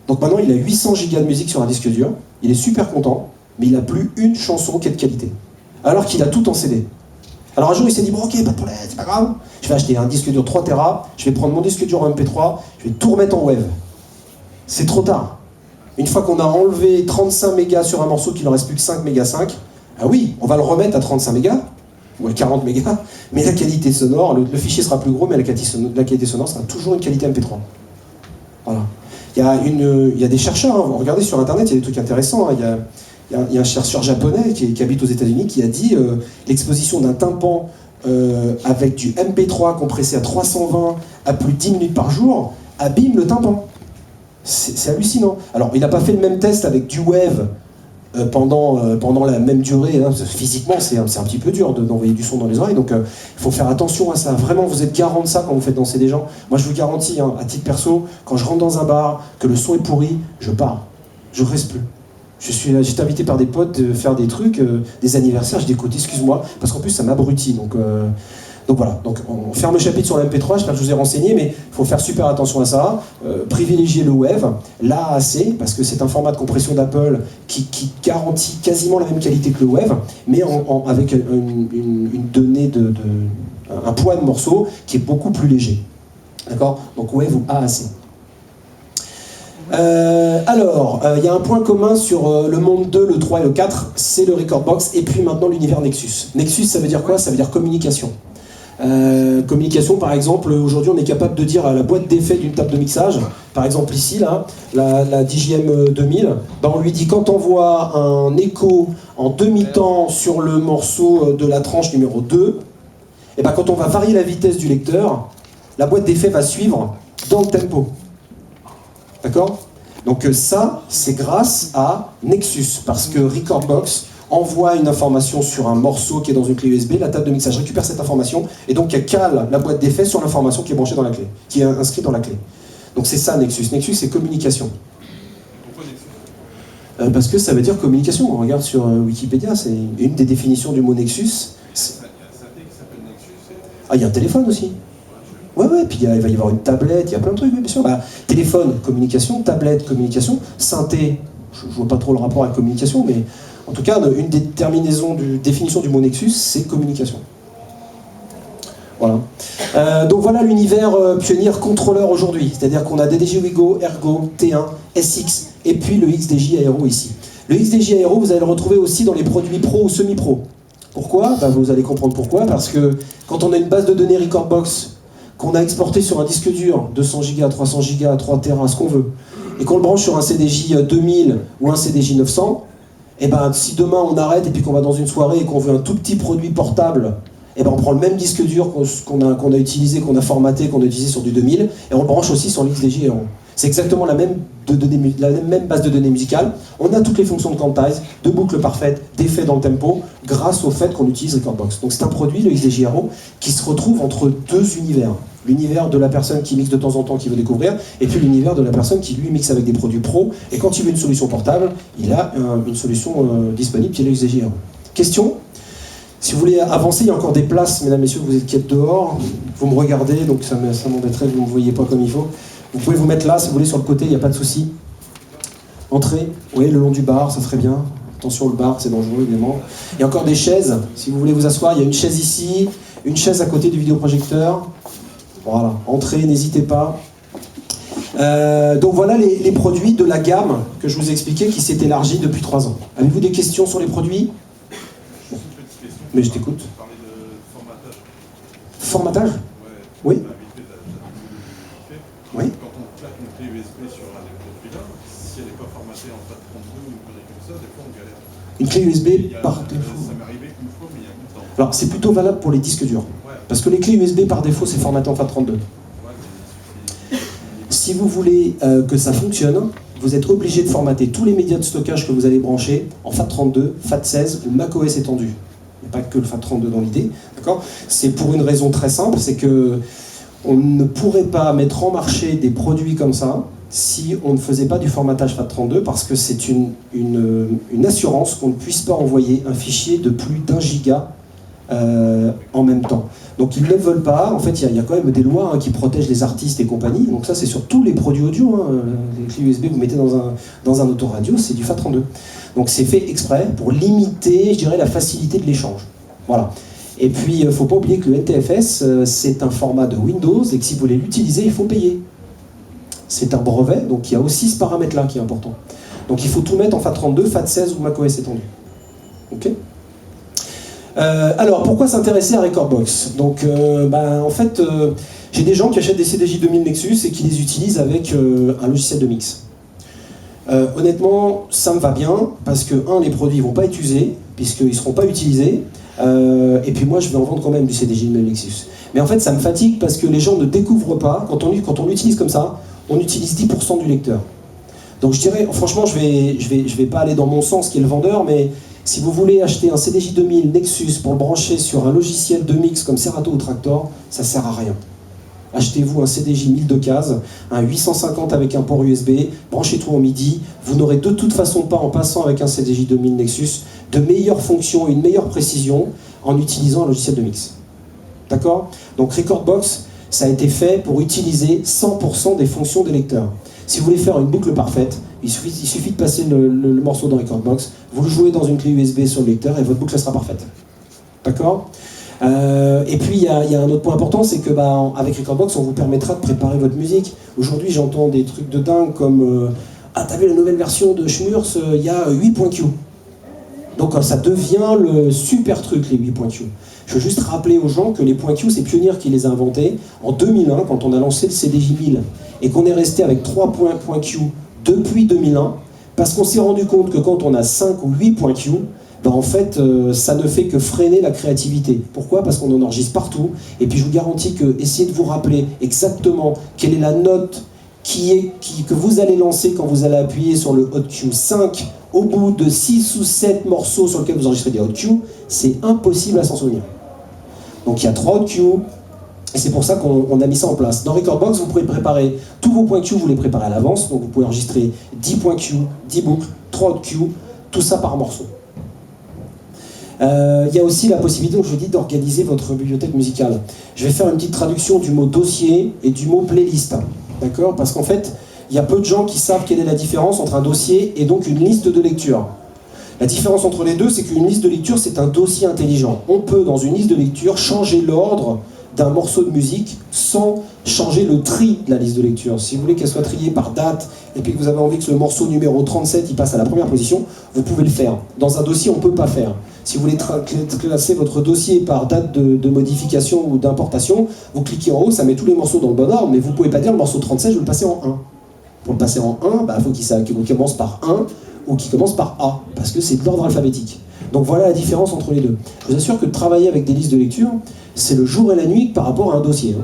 Donc maintenant, il a 800 gigas de musique sur un disque dur, il est super content, mais il n'a plus une chanson qui est de qualité. Alors qu'il a tout en CD. Alors un jour, il s'est dit, bon ok, pas de problème, c'est pas grave, je vais acheter un disque dur 3 Tera, je vais prendre mon disque dur en MP3, je vais tout remettre en Wave. C'est trop tard. Une fois qu'on a enlevé 35 mégas sur un morceau, qu'il ne reste plus que 5 mégas 5, ah oui, on va le remettre à 35 mégas, ou à 40 mégas, mais la qualité sonore, le fichier sera plus gros, mais la qualité sonore sera toujours une qualité MP3. Voilà. Il y a des chercheurs, hein, regardez sur internet, il y a des trucs intéressants, hein, il y a un chercheur japonais qui habite aux États-Unis qui a dit l'exposition d'un tympan avec du MP3 compressé à 320 à plus de 10 minutes par jour abîme le tympan. C'est hallucinant. Alors, il n'a pas fait le même test avec du wave pendant la même durée. Hein. Physiquement, c'est un petit peu dur d'envoyer du son dans les oreilles, donc il faut faire attention à ça. Vraiment, vous êtes garant de ça quand vous faites danser des gens. Moi, je vous garantis, hein, à titre perso, quand je rentre dans un bar, que le son est pourri, je pars. Je reste plus. J'étais invité par des potes de faire des trucs, des anniversaires, je dis écoute, excuse-moi, parce qu'en plus ça m'abrutit. Donc voilà, donc on ferme le chapitre sur la MP3, j'espère que je vous ai renseigné, mais il faut faire super attention à ça. Privilégier le wave, l'AAC, parce que c'est un format de compression d'Apple qui garantit quasiment la même qualité que le wave, mais avec une donnée un poids de morceau qui est beaucoup plus léger. D'accord? Donc wave ou AAC. Il y a un point commun sur le monde 2, le 3 et le 4, c'est le Recordbox, et puis maintenant l'univers Nexus. Nexus, ça veut dire quoi? Ça veut dire communication. Communication, par exemple, aujourd'hui on est capable de dire à la boîte d'effets d'une table de mixage, par exemple ici, là, la DJM 2000, ben on lui dit quand on voit un écho en demi-temps sur le morceau de la tranche numéro 2, et ben quand on va varier la vitesse du lecteur, la boîte d'effets va suivre dans le tempo. D'accord? Donc ça, c'est grâce à Nexus, parce que Recordbox envoie une information sur un morceau qui est dans une clé USB, la table de mixage récupère cette information, et donc elle cale la boîte d'effets sur l'information qui est branchée dans la clé, qui est inscrite dans la clé. Donc c'est ça Nexus. Nexus, c'est communication. Pourquoi Nexus? Parce que ça veut dire communication. On regarde sur Wikipédia, c'est une des définitions du mot Nexus. Il y a un synthé qui s'appelle Nexus. Ah, il y a un téléphone aussi. Ouais, puis il va y avoir une tablette, il y a plein de trucs, bien sûr. Téléphone, communication, tablette, communication, synthé, je vois pas trop le rapport avec communication, mais en tout cas, une des définitions du mot Nexus, c'est communication. Voilà. Donc voilà l'univers Pioneer contrôleur aujourd'hui, c'est-à-dire qu'on a DDJ Wigo, Ergo, T1, SX, et puis le XDJ Aero ici. Le XDJ Aero, vous allez le retrouver aussi dans les produits pro ou semi-pro. Pourquoi? Vous allez comprendre pourquoi, parce que quand on a une base de données Recordbox, qu'on a exporté sur un disque dur, 200 Go, 300 Go, 3 Tera, ce qu'on veut, et qu'on le branche sur un CDJ 2000 ou un CDJ 900, et si demain on arrête et puis qu'on va dans une soirée et qu'on veut un tout petit produit portable, et on prend le même disque dur qu'on a utilisé, qu'on a formaté, qu'on a utilisé sur du 2000, et on le branche aussi sur l'XDJ Aero. C'est exactement la même base de données musicale. On a toutes les fonctions de quantize, de boucles parfaites, d'effets dans le tempo, grâce au fait qu'on utilise Recordbox. Donc c'est un produit, le XDJ Aero, qui se retrouve entre deux univers. L'univers de la personne qui mixe de temps en temps, qui veut découvrir, et puis l'univers de la personne qui lui mixe avec des produits pro, et quand il veut une solution portable, il a une solution disponible qui est le XDJ Aero. Question? Si vous voulez avancer, il y a encore des places, mesdames, messieurs, vous êtes qui êtes dehors, vous me regardez, donc ça m'embêterait que vous ne me voyez pas comme il faut. Vous pouvez vous mettre là, si vous voulez, sur le côté, il n'y a pas de souci. Entrez, oui, le long du bar, ça serait bien. Attention, le bar, c'est dangereux, évidemment. Il y a encore des chaises, si vous voulez vous asseoir, il y a une chaise ici, une chaise à côté du vidéoprojecteur. Voilà, entrez, n'hésitez pas. Donc voilà les produits de la gamme que je vous ai expliqué qui s'est élargie depuis 3 ans. Avez-vous des questions sur les produits? Juste une petite question. Mais je t'écoute. Vous parlez de formatage. Formatage? Ouais. Oui. Oui. Quand on plaque une clé USB sur un des produits là, si elle n'est pas formatée en FAT32 ou une connerie comme ça, des fois on galère. Une clé USB par défaut. Ça m'est arrivé qu'une fois, mais il y a longtemps. Alors c'est plutôt valable pour les disques durs. Ouais. Parce que les clés USB par défaut c'est formaté en FAT32. Si vous voulez que ça fonctionne, vous êtes obligé de formater tous les médias de stockage que vous allez brancher en FAT32, FAT16 ou macOS étendu. Il n'y a pas que le FAT32 dans l'idée, d'accord? C'est pour une raison très simple, c'est que on ne pourrait pas mettre en marché des produits comme ça si on ne faisait pas du formatage FAT32 parce que c'est une assurance qu'on ne puisse pas envoyer un fichier de plus d'1 giga en même temps. Donc ils ne veulent pas, en fait il y a quand même des lois qui protègent les artistes et compagnie, donc ça c'est sur tous les produits audio, les clés USB que vous mettez dans un autoradio, c'est du FAT32. Donc c'est fait exprès pour limiter, je dirais, la facilité de l'échange. Voilà. Et puis il ne faut pas oublier que le NTFS c'est un format de Windows et que si vous voulez l'utiliser il faut payer. C'est un brevet, donc il y a aussi ce paramètre-là qui est important. Donc il faut tout mettre en FAT32, FAT16 ou macOS étendu. Ok. Alors, pourquoi s'intéresser à Rekordbox? Donc, en fait, j'ai des gens qui achètent des CDJ 2000 Nexus et qui les utilisent avec un logiciel de mix. Honnêtement, ça me va bien, parce que, les produits ne vont pas être usés, puisqu'ils ne seront pas utilisés, et puis moi, je vais en vendre quand même du CDJ 2000 Nexus. Mais en fait, ça me fatigue, parce que les gens ne découvrent pas, quand on l'utilise comme ça, on utilise 10% du lecteur. Donc je dirais, franchement, je vais pas aller dans mon sens qui est le vendeur, mais si vous voulez acheter un CDJ 2000 Nexus pour le brancher sur un logiciel de mix comme Serato ou Traktor, ça sert à rien. Achetez-vous un CDJ 1000 de cases, un 850 avec un port USB, branchez tout en MIDI, vous n'aurez de toute façon pas, en passant avec un CDJ 2000 Nexus, de meilleures fonctions et une meilleure précision en utilisant un logiciel de mix. D'accord? Donc Rekordbox, ça a été fait pour utiliser 100% des fonctions des lecteurs. Si vous voulez faire une boucle parfaite, il suffit de passer le morceau dans Rekordbox, vous le jouez dans une clé USB sur le lecteur et votre boucle sera parfaite. D'accord? Et puis il y a un autre point important, c'est que avec Rekordbox, on vous permettra de préparer votre musique. Aujourd'hui, j'entends des trucs de dingue comme ah, t'as vu la nouvelle version de Schmurs, il y a 8.Q. Donc ça devient le super truc, les 8.Q. Je veux juste rappeler aux gens que les .Q, c'est Pioneer qui les a inventés en 2001, quand on a lancé le CDJ 1000, et qu'on est resté avec 3 .Q depuis 2001, parce qu'on s'est rendu compte que quand on a 5 ou 8 .Q, en fait, ça ne fait que freiner la créativité. Pourquoi? Parce qu'on en enregistre partout, et puis je vous garantis que essayez de vous rappeler exactement quelle est la note que vous allez lancer quand vous allez appuyer sur le Hot Q 5 au bout de 6 ou 7 morceaux sur lesquels vous enregistrez des Hot Q, c'est impossible à s'en souvenir. Donc il y a 3 Hot Q, et c'est pour ça qu'on a mis ça en place. Dans Rekordbox, vous pouvez préparer tous vos points Q, vous les préparez à l'avance, donc vous pouvez enregistrer 10 points Q, 10 boucles, 3 Hot Q, tout ça par morceau. Il y a aussi la possibilité, donc je vous dis, d'organiser votre bibliothèque musicale. Je vais faire une petite traduction du mot dossier et du mot playlist. D'accord? Parce qu'en fait, il y a peu de gens qui savent quelle est la différence entre un dossier et donc une liste de lecture. La différence entre les deux, c'est qu'une liste de lecture, c'est un dossier intelligent. On peut, dans une liste de lecture, changer l'ordre d'un morceau de musique sans changer le tri de la liste de lecture. Si vous voulez qu'elle soit triée par date et puis que vous avez envie que le morceau numéro 37 il passe à la première position, vous pouvez le faire. Dans un dossier, on ne peut pas faire. Si vous voulez classer votre dossier par date de modification ou d'importation, vous cliquez en haut, ça met tous les morceaux dans le bon ordre, mais vous ne pouvez pas dire le morceau 37, je vais le passer en 1. Pour le passer en 1, il faut qu'il commence par 1 ou qu'il commence par A, parce que c'est de l'ordre alphabétique. Donc voilà la différence entre les deux. Je vous assure que de travailler avec des listes de lecture, c'est le jour et la nuit par rapport à un dossier.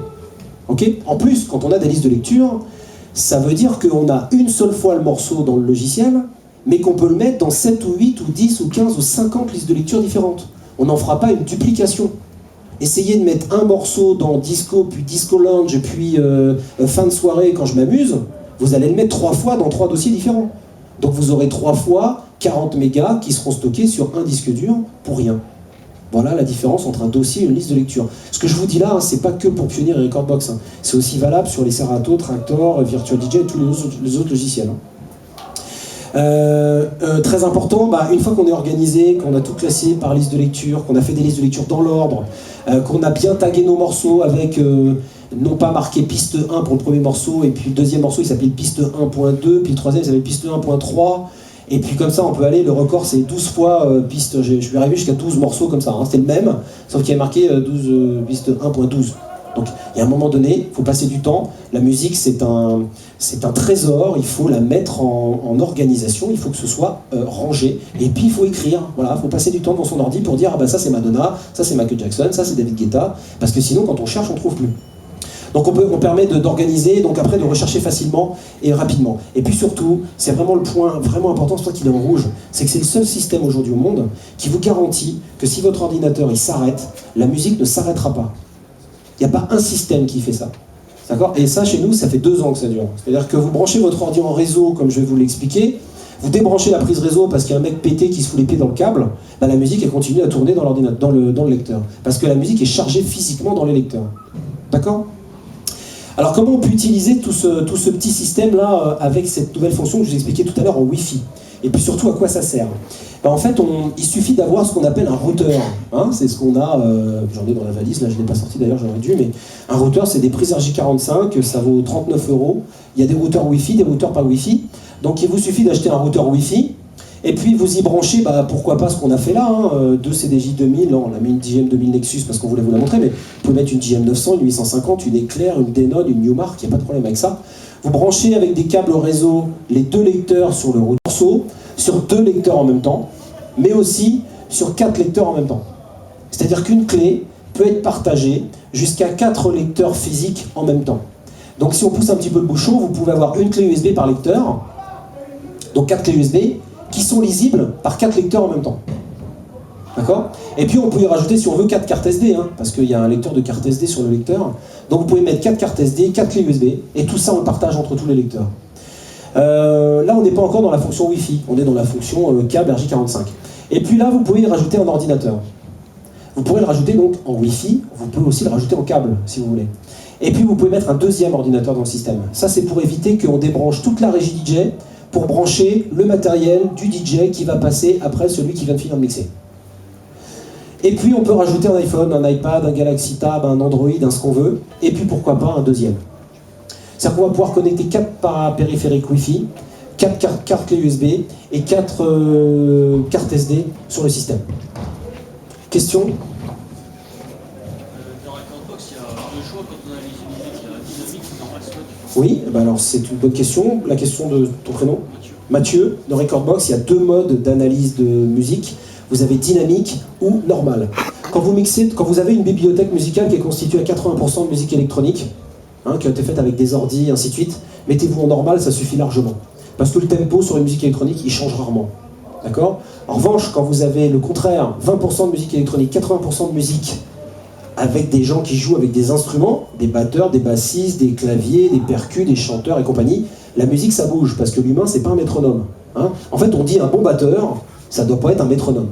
Okay? En plus, quand on a des listes de lecture, ça veut dire qu'on a une seule fois le morceau dans le logiciel, mais qu'on peut le mettre dans 7 ou 8 ou 10 ou 15 ou 50 listes de lecture différentes. On n'en fera pas une duplication. Essayez de mettre un morceau dans Disco, puis Disco Lounge, puis fin de soirée quand je m'amuse, vous allez le mettre 3 fois dans 3 dossiers différents. Donc vous aurez 3 fois 40 mégas qui seront stockés sur un disque dur pour rien. Voilà la différence entre un dossier et une liste de lecture. Ce que je vous dis là, c'est pas que pour Pioneer et Rekordbox. C'est aussi valable sur les Serato, Traktor, Virtual DJ et tous les autres logiciels. Très important, une fois qu'on est organisé, qu'on a tout classé par liste de lecture, qu'on a fait des listes de lecture dans l'ordre, qu'on a bien tagué nos morceaux avec non pas marqué piste 1 pour le premier morceau, et puis le deuxième morceau il s'appelle piste 1.2, puis le troisième il s'appelle piste 1.3, et puis comme ça on peut aller, le record c'est 12 fois piste, je vais arriver jusqu'à 12 morceaux comme ça, c'était le même, sauf qu'il y a marqué 12 piste 1.12. Donc il y a un moment donné, il faut passer du temps, la musique c'est un trésor, il faut la mettre en organisation, il faut que ce soit rangé, et puis il faut écrire, voilà, il faut passer du temps dans son ordi pour dire ça c'est Madonna, ça c'est Michael Jackson, ça c'est David Guetta, parce que sinon quand on cherche on trouve plus. Donc on permet d'organiser, donc après de rechercher facilement et rapidement. Et puis surtout, c'est vraiment le point vraiment important, c'est pour ça qu'il est en rouge, c'est que c'est le seul système aujourd'hui au monde qui vous garantit que si votre ordinateur il s'arrête, la musique ne s'arrêtera pas. Il n'y a pas un système qui fait ça. D'accord? Et ça, chez nous, ça fait 2 ans que ça dure. C'est-à-dire que vous branchez votre ordi en réseau, comme je vais vous l'expliquer, vous débranchez la prise réseau parce qu'il y a un mec pété qui se fout les pieds dans le câble, la musique, elle continue à tourner dans l'ordinateur, dans le lecteur. Parce que la musique est chargée physiquement dans les lecteurs. D'accord? Alors comment on peut utiliser tout ce petit système-là avec cette nouvelle fonction que je vous expliquais tout à l'heure en Wi-Fi? Et puis surtout, à quoi ça sert? En fait, il suffit d'avoir ce qu'on appelle un routeur. C'est ce qu'on a, j'en ai dans la valise, là je ne l'ai pas sorti d'ailleurs, j'aurais dû, mais un routeur c'est des prises RJ45, ça vaut 39 €. Il y a des routeurs Wi-Fi, des routeurs pas Wi-Fi. Donc il vous suffit d'acheter un routeur Wi-Fi, et puis vous y branchez, pourquoi pas ce qu'on a fait là, deux CDJ 2000, là, on a mis une JM 2000 Nexus parce qu'on voulait vous la montrer, mais vous pouvez mettre une JM 900, une 850, une Éclair, une Denon, une Newmark, il n'y a pas de problème avec ça. Vous branchez avec des câbles réseau les deux lecteurs sur le morceau, sur deux lecteurs en même temps, mais aussi sur 4 lecteurs en même temps. C'est-à-dire qu'une clé peut être partagée jusqu'à 4 lecteurs physiques en même temps. Donc si on pousse un petit peu le bouchon, vous pouvez avoir une clé USB par lecteur, donc 4 clés USB, qui sont lisibles par 4 lecteurs en même temps. D'accord? Et puis on peut y rajouter, si on veut, 4 cartes SD, parce qu'il y a un lecteur de carte SD sur le lecteur. Donc vous pouvez mettre 4 cartes SD, 4 clés USB, et tout ça on le partage entre tous les lecteurs. Là on n'est pas encore dans la fonction Wi-Fi, on est dans la fonction câble RJ45. Et puis là vous pouvez y rajouter un ordinateur. Vous pourrez le rajouter donc en Wi-Fi, vous pouvez aussi le rajouter en câble si vous voulez. Et puis vous pouvez mettre un deuxième ordinateur dans le système. Ça c'est pour éviter qu'on débranche toute la régie DJ pour brancher le matériel du DJ qui va passer après celui qui vient de finir de mixer. Et puis on peut rajouter un iPhone, un iPad, un Galaxy Tab, un Android, ce qu'on veut. Et puis pourquoi pas un deuxième. C'est-à-dire qu'on va pouvoir connecter 4 périphériques Wi-Fi, 4 cartes clés USB et 4 cartes SD sur le système. Question ? Dans Recordbox, il y a deux choix quand on analyse une musique, il y a dynamique ou normal slot. Oui, alors c'est une bonne question. La question de ton prénom ? Mathieu. Dans Recordbox, il y a 2 modes d'analyse de musique. Vous avez dynamique ou normal. Quand vous mixez, quand vous avez une bibliothèque musicale qui est constituée à 80% de musique électronique, qui a été faite avec des ordis, ainsi de suite, mettez-vous en normal, ça suffit largement. Parce que le tempo sur une musique électronique, il change rarement. D'accord ? En revanche, quand vous avez le contraire, 20% de musique électronique, 80% de musique, avec des gens qui jouent avec des instruments, des batteurs, des bassistes, des claviers, des percus, des chanteurs et compagnie, la musique ça bouge, parce que l'humain c'est pas un métronome. En fait on dit un bon batteur, ça doit pas être un métronome.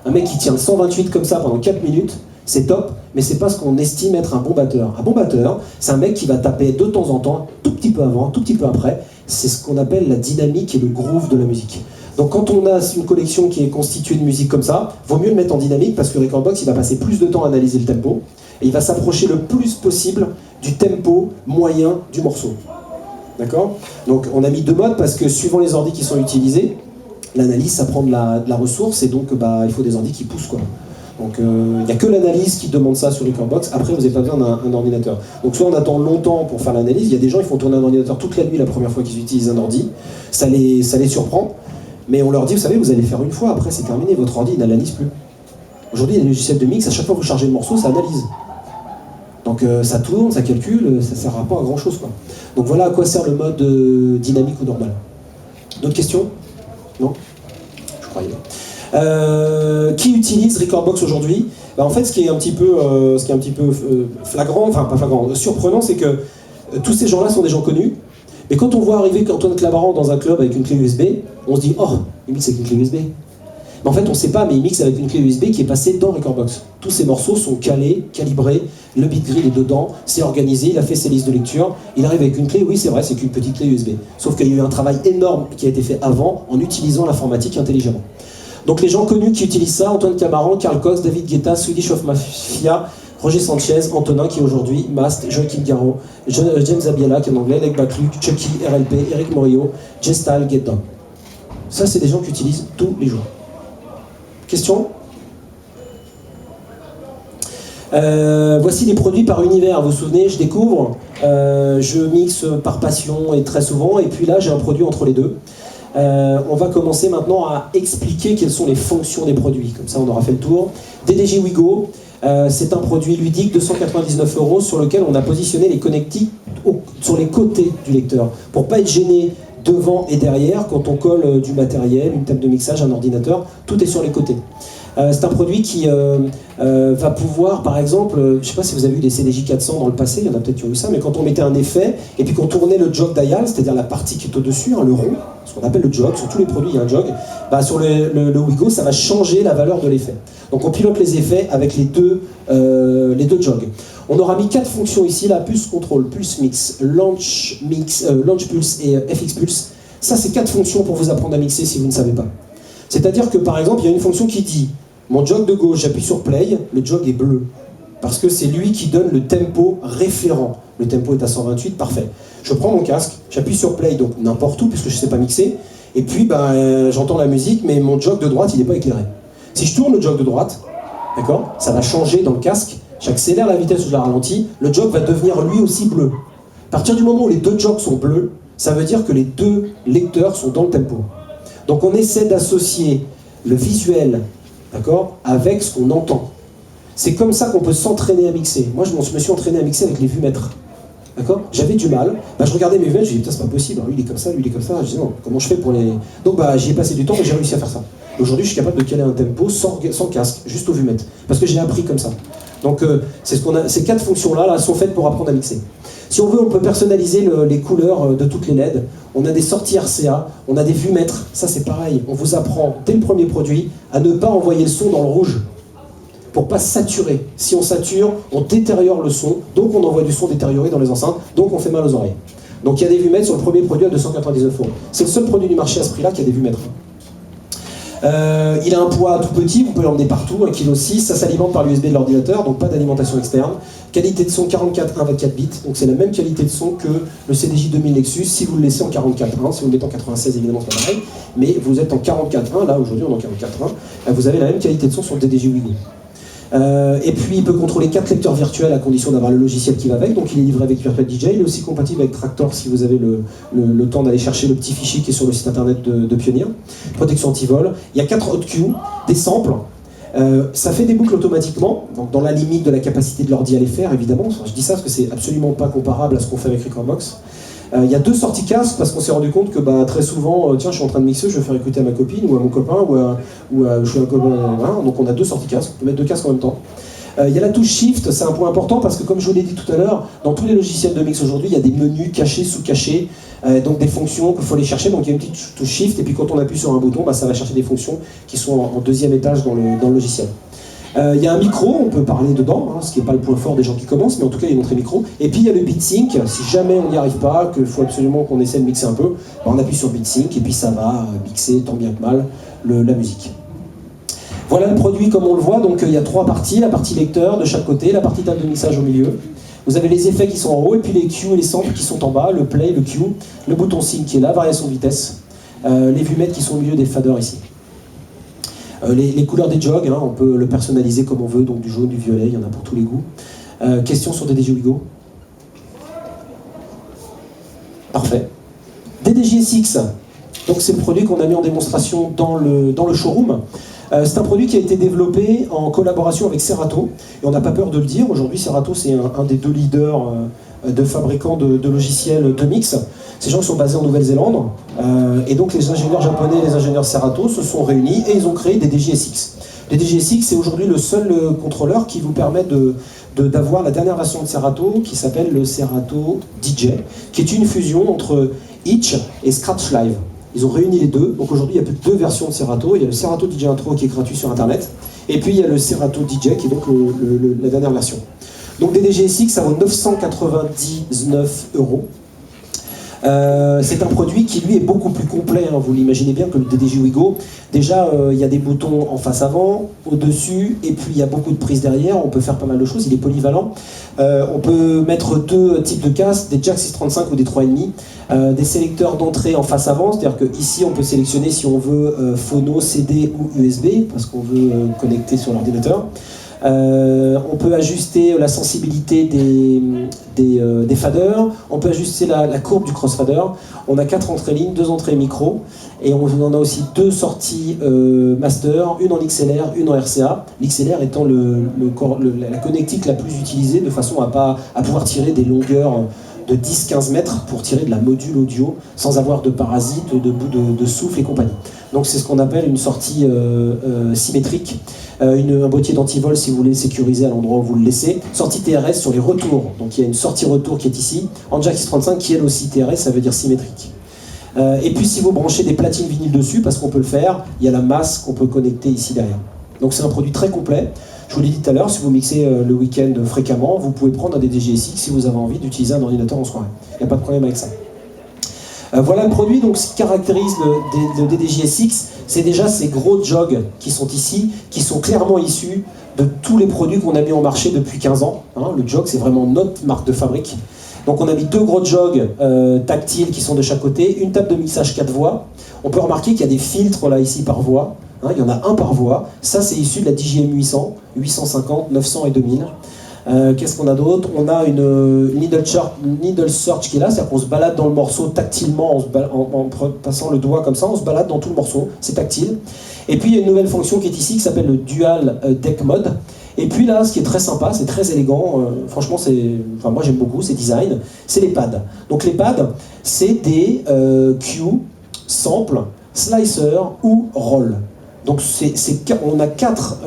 Un mec qui tient le 128 comme ça pendant 4 minutes, c'est top, mais c'est pas ce qu'on estime être un bon batteur. Un bon batteur, c'est un mec qui va taper de temps en temps, tout petit peu avant, tout petit peu après, c'est ce qu'on appelle la dynamique et le groove de la musique. Donc quand on a une collection qui est constituée de musique comme ça, vaut mieux le mettre en dynamique parce que Recordbox il va passer plus de temps à analyser le tempo et il va s'approcher le plus possible du tempo moyen du morceau. D'accord ? Donc on a mis 2 modes parce que suivant les ordis qui sont utilisés, l'analyse ça prend de la ressource et donc il faut des ordis qui poussent quoi. Donc il n'y a que l'analyse qui demande ça sur Recordbox, après vous n'avez pas besoin d'un ordinateur. Donc soit on attend longtemps pour faire l'analyse, il y a des gens qui font tourner un ordinateur toute la nuit la première fois qu'ils utilisent un ordi, ça les surprend. Mais on leur dit, vous savez, vous allez faire une fois, après c'est terminé, votre ordi n'analyse plus. Aujourd'hui, il y a des logiciels de mix, à chaque fois que vous chargez le morceau, ça analyse. Donc ça tourne, ça calcule, ça ne sert pas à grand chose quoi. Donc voilà à quoi sert le mode dynamique ou normal. D'autres questions ? Non ? Je croyais. Qui utilise Recordbox aujourd'hui ? En fait, ce qui est un petit peu flagrant, enfin pas flagrant, surprenant, c'est que tous ces gens-là sont des gens connus. Mais quand on voit arriver Antoine Clamaran dans un club avec une clé USB, on se dit « Oh, il mixe avec une clé USB ». Mais en fait, on ne sait pas, mais il mixe avec une clé USB qui est passée dans Recordbox. Tous ces morceaux sont calés, calibrés, le beat grid est dedans, c'est organisé, il a fait ses listes de lecture, il arrive avec une clé, oui c'est vrai, c'est qu'une petite clé USB. Sauf qu'il y a eu un travail énorme qui a été fait avant en utilisant l'informatique intelligemment. Donc les gens connus qui utilisent ça, Antoine Clamaran, Carl Cox, David Guetta, Swedish of Mafia, Roger Sanchez, Antonin qui est aujourd'hui Mast, Joaquin Garraud, James Abiela qui est en anglais, Lec Bacluc, Chucky, RLP, Eric Morillo, J-Style, Get Down. Ça c'est des gens qui utilisent tous les jours. Question ? Voici les produits par univers, vous vous souvenez, je découvre, je mixe par passion et très souvent, et puis là j'ai un produit entre les deux. On va commencer maintenant à expliquer quelles sont les fonctions des produits, comme ça on aura fait le tour. DDJ Wigo, c'est un produit ludique de 199 € sur lequel on a positionné les connectiques sur les côtés du lecteur, pour pas être gêné devant et derrière quand on colle du matériel, une table de mixage, un ordinateur, tout est sur les côtés. C'est un produit qui va pouvoir, par exemple, je ne sais pas si vous avez vu des CDJ 400 dans le passé, il y en a peut-être qui ont vu ça, mais quand on mettait un effet, et puis qu'on tournait le jog dial, c'est-à-dire la partie qui est au-dessus, le rond, ce qu'on appelle le jog, sur tous les produits il y a un jog, sur le Wigo, ça va changer la valeur de l'effet. Donc on pilote les effets avec les deux jogs. On aura mis 4 fonctions ici, la Pulse Control, Pulse Mix, Launch Pulse et FX Pulse. Ça c'est 4 fonctions pour vous apprendre à mixer si vous ne savez pas. C'est-à-dire que par exemple, il y a une fonction qui dit mon jog de gauche, j'appuie sur play, le jog est bleu. Parce que c'est lui qui donne le tempo référent. le tempo est à 128, parfait. Je prends mon casque, j'appuie sur play, donc n'importe où, puisque je ne sais pas mixer, et puis j'entends la musique, mais mon jog de droite, il n'est pas éclairé. Si je tourne le jog de droite, d'accord, ça va changer dans le casque, j'accélère la vitesse ou je la ralentis, le jog va devenir lui aussi bleu. À partir du moment où les deux jogs sont bleus, ça veut dire que les deux lecteurs sont dans le tempo. Donc on essaie d'associer le visuel, d'accord, avec ce qu'on entend. C'est comme ça qu'on peut s'entraîner à mixer. Moi, je me suis entraîné à mixer avec les vumètres. D'accord ? J'avais du mal. Je regardais mes vumètres, je me disais, putain, c'est pas possible. Lui, il est comme ça, lui, il est comme ça. Je disais, non, comment je fais pour les... Donc, j'y ai passé du temps et j'ai réussi à faire ça. Aujourd'hui, je suis capable de caler un tempo sans casque, juste aux vumètres. Parce que j'ai appris comme ça. Donc, ces 4 fonctions-là sont faites pour apprendre à mixer. Si on veut, on peut personnaliser les couleurs de toutes les LED. On a des sorties RCA, on a des vumètres. Ça, c'est pareil. On vous apprend, dès le premier produit, à ne pas envoyer le son dans le rouge. Pour pas saturer. Si on sature, on détériore le son, donc on envoie du son détérioré dans les enceintes, donc on fait mal aux oreilles. Donc il y a des vumètres sur le premier produit à 299 €. C'est le seul produit du marché à ce prix-là qui a des vumètres. Il a un poids tout petit, vous pouvez l'emmener partout, 1,6 kg, ça s'alimente par l'USB de l'ordinateur, donc pas d'alimentation externe. Qualité de son 44.1/24 bits, donc c'est la même qualité de son que le CDJ 2000 Nexus, si vous le laissez en 44.1, si vous le mettez en 96 évidemment c'est pas pareil, mais vous êtes en 44.1, là aujourd'hui on est en 44.1, vous avez la même qualité de son sur le DDJ Wigo. Et puis il peut contrôler 4 lecteurs virtuels à condition d'avoir le logiciel qui va avec, donc il est livré avec Virtual DJ, il est aussi compatible avec Traktor si vous avez le temps d'aller chercher le petit fichier qui est sur le site internet de Pioneer. Protection anti-vol, il y a 4 hot-cues, des samples, ça fait des boucles automatiquement, donc dans la limite de la capacité de l'ordi à les faire évidemment, je dis ça parce que c'est absolument pas comparable à ce qu'on fait avec Recordbox. Il y a 2 sorties casque parce qu'on s'est rendu compte que très souvent, tiens, je suis en train de mixer, je vais faire écouter à ma copine ou à mon copain je suis un copain, voilà. Donc on a 2 sorties casque, on peut mettre 2 casques en même temps. Il y a la touche Shift, c'est un point important parce que comme je vous l'ai dit tout à l'heure, dans tous les logiciels de mix aujourd'hui, il y a des menus cachés, sous-cachés, donc des fonctions qu'il faut aller chercher, donc il y a une petite touche Shift et puis quand on appuie sur un bouton, ça va chercher des fonctions qui sont en 2e étage dans le logiciel. Il y a un micro, on peut parler dedans, ce qui n'est pas le point fort des gens qui commencent, mais en tout cas il y a une entrée micro. Et puis il y a le BeatSync, si jamais on n'y arrive pas, qu'il faut absolument qu'on essaie de mixer un peu, on appuie sur BeatSync et puis ça va mixer tant bien que mal la musique. Voilà le produit comme on le voit, donc il y a 3 parties, la partie lecteur de chaque côté, la partie table de mixage au milieu. Vous avez les effets qui sont en haut et puis les cues et les samples qui sont en bas, le play, le cue, le bouton sync qui est là, variation de vitesse, les vumètres qui sont au milieu des faders ici. Les couleurs des jogs, on peut le personnaliser comme on veut, donc du jaune, du violet, il y en a pour tous les goûts. Question sur DDJ Wigo. Parfait. DDJ SX, donc c'est le produit qu'on a mis en démonstration dans le showroom. C'est un produit qui a été développé en collaboration avec Serato, et on n'a pas peur de le dire, aujourd'hui Serato c'est un des 2 leaders de fabricants de logiciels de mix. Ces gens sont basés en Nouvelle-Zélande, et donc les ingénieurs japonais et les ingénieurs Serato se sont réunis et ils ont créé des DJSX. Les DJSX, c'est aujourd'hui le seul contrôleur qui vous permet d'avoir la dernière version de Serato qui s'appelle le Serato DJ, qui est une fusion entre Itch et Scratch Live. Ils ont réuni les deux, donc aujourd'hui il n'y a plus que 2 versions de Serato. Il y a le Serato DJ Intro qui est gratuit sur internet, et puis il y a le Serato DJ qui est donc la dernière version. Donc des DJSX, ça vaut 999 €. C'est un produit qui lui est beaucoup plus complet, vous l'imaginez bien, que le DDJ Wigo. Déjà il y a des boutons en face avant, au-dessus, et puis il y a beaucoup de prises derrière, on peut faire pas mal de choses, il est polyvalent. On peut mettre 2 types de casques, des jack 635 ou des 3,5, des sélecteurs d'entrée en face avant, c'est-à-dire qu'ici on peut sélectionner si on veut phono, CD ou USB, parce qu'on veut connecter sur l'ordinateur. On peut ajuster la sensibilité des faders, on peut ajuster la courbe du crossfader. On a 4 entrées lignes, 2 entrées micro, et on en a aussi 2 sorties master, une en XLR, une en RCA. L'XLR étant la connectique la plus utilisée, de façon à pouvoir tirer des longueurs de 10-15 mètres pour tirer de la module audio sans avoir de parasites, de souffle et compagnie. Donc c'est ce qu'on appelle une sortie symétrique, un boîtier d'antivol si vous voulez sécuriser à l'endroit où vous le laissez. Sortie TRS sur les retours, donc il y a une sortie retour qui est ici, en jack 635 qui est aussi TRS, ça veut dire symétrique. Et puis si vous branchez des platines vinyles dessus, parce qu'on peut le faire, il y a la masse qu'on peut connecter ici derrière. Donc c'est un produit très complet. Je vous l'ai dit tout à l'heure, si vous mixez le week-end fréquemment, vous pouvez prendre un DDJ-SX si vous avez envie d'utiliser un ordinateur en soirée. Il n'y a pas de problème avec ça. Voilà le produit, donc ce qui caractérise le DDJ-SX, c'est déjà ces gros jogs qui sont ici, qui sont clairement issus de tous les produits qu'on a mis en marché depuis 15 ans. Le jog, c'est vraiment notre marque de fabrique. Donc on a mis 2 gros jogs tactiles qui sont de chaque côté, une table de mixage 4 voix. On peut remarquer qu'il y a des filtres là ici par voix. Hein, il y en a un par voix. Ça c'est issu de la DJM 800, 850, 900 et 2000. Qu'est-ce qu'on a d'autre? On a une needle search qui est là, c'est-à-dire qu'on se balade dans le morceau tactilement en passant le doigt comme ça, on se balade dans tout le morceau, c'est tactile. Et puis il y a une nouvelle fonction qui est ici qui s'appelle le Dual Deck Mode. Et puis là, ce qui est très sympa, c'est très élégant, franchement, moi j'aime beaucoup, c'est design, c'est les pads. Donc les pads, c'est des Q, sample, slicer ou roll. Donc on a 4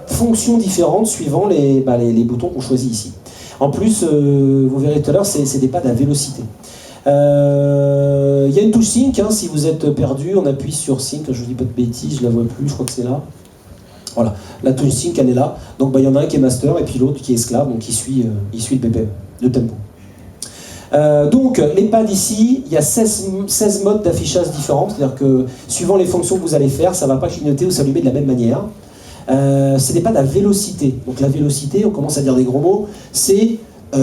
fonctions différentes suivant les boutons qu'on choisit ici. En plus, vous verrez tout à l'heure, c'est des pads à vélocité. Il y a une touche sync, hein, si vous êtes perdu, on appuie sur sync, je ne vous dis pas de bêtises, je la vois plus, je crois que c'est là. Voilà, la touche sync elle est là, donc il y en a un qui est master et puis l'autre qui est esclave, donc il suit le BPM, le tempo. Donc les pads ici, il y a 16 modes d'affichage différents, c'est-à-dire que suivant les fonctions que vous allez faire, ça ne va pas clignoter ou s'allumer de la même manière. C'est des pads à vélocité, donc la vélocité, on commence à dire des gros mots, c'est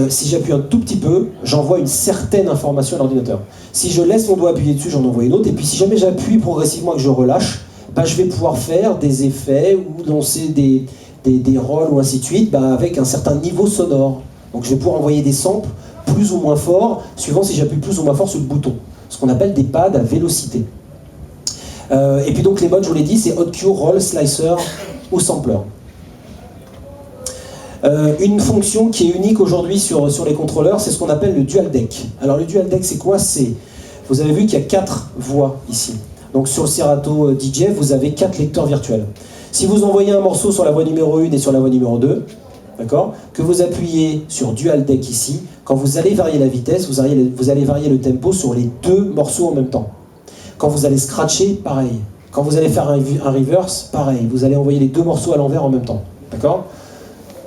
si j'appuie un tout petit peu, j'envoie une certaine information à l'ordinateur. Si je laisse mon doigt appuyer dessus, j'en envoie une autre, et puis si jamais j'appuie progressivement et que je relâche, je vais pouvoir faire des effets ou lancer des rolls ou ainsi de suite avec un certain niveau sonore. Donc je vais pouvoir envoyer des samples plus ou moins forts, suivant si j'appuie plus ou moins fort sur le bouton. Ce qu'on appelle des pads à vélocité. Et puis donc les modes, je vous l'ai dit, c'est Hot Cue, Roll, Slicer ou Sampler. Une fonction qui est unique aujourd'hui sur les contrôleurs, c'est ce qu'on appelle le Dual Deck. Alors le Dual Deck, c'est quoi? Vous avez vu qu'il y a 4 voix ici. Donc sur le Serato DJ, vous avez 4 lecteurs virtuels. Si vous envoyez un morceau sur la voix numéro 1 et sur la voix numéro 2, d'accord, que vous appuyez sur Dual Deck ici, quand vous allez varier la vitesse, vous allez varier le tempo sur les 2 morceaux en même temps. Quand vous allez scratcher, pareil. Quand vous allez faire un reverse, pareil. Vous allez envoyer les 2 morceaux à l'envers en même temps. D'accord?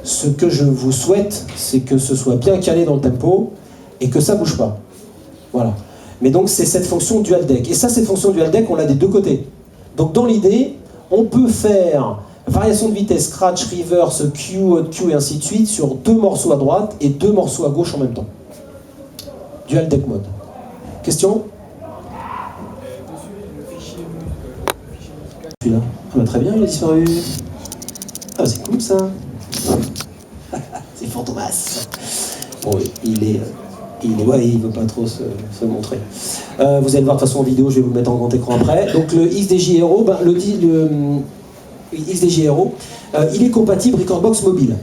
Ce que je vous souhaite, c'est que ce soit bien calé dans le tempo et que ça ne bouge pas. Voilà. Mais donc c'est cette fonction Dual Deck. Et ça, cette fonction Dual Deck, on l'a des 2 côtés. Donc dans l'idée, on peut faire variation de vitesse, scratch, reverse, Q, hot Q et ainsi de suite sur 2 morceaux à droite et 2 morceaux à gauche en même temps. Dual Deck mode. Question? Celui-là. Ah très bien, il a disparu. Ah c'est cool ça. C'est Fantomas. Bon, il veut pas trop se montrer. Vous allez le voir de toute façon en vidéo, je vais vous le mettre en grand écran après. Donc le XDJ Hero, XDJ Hero, il est compatible Recordbox mobile.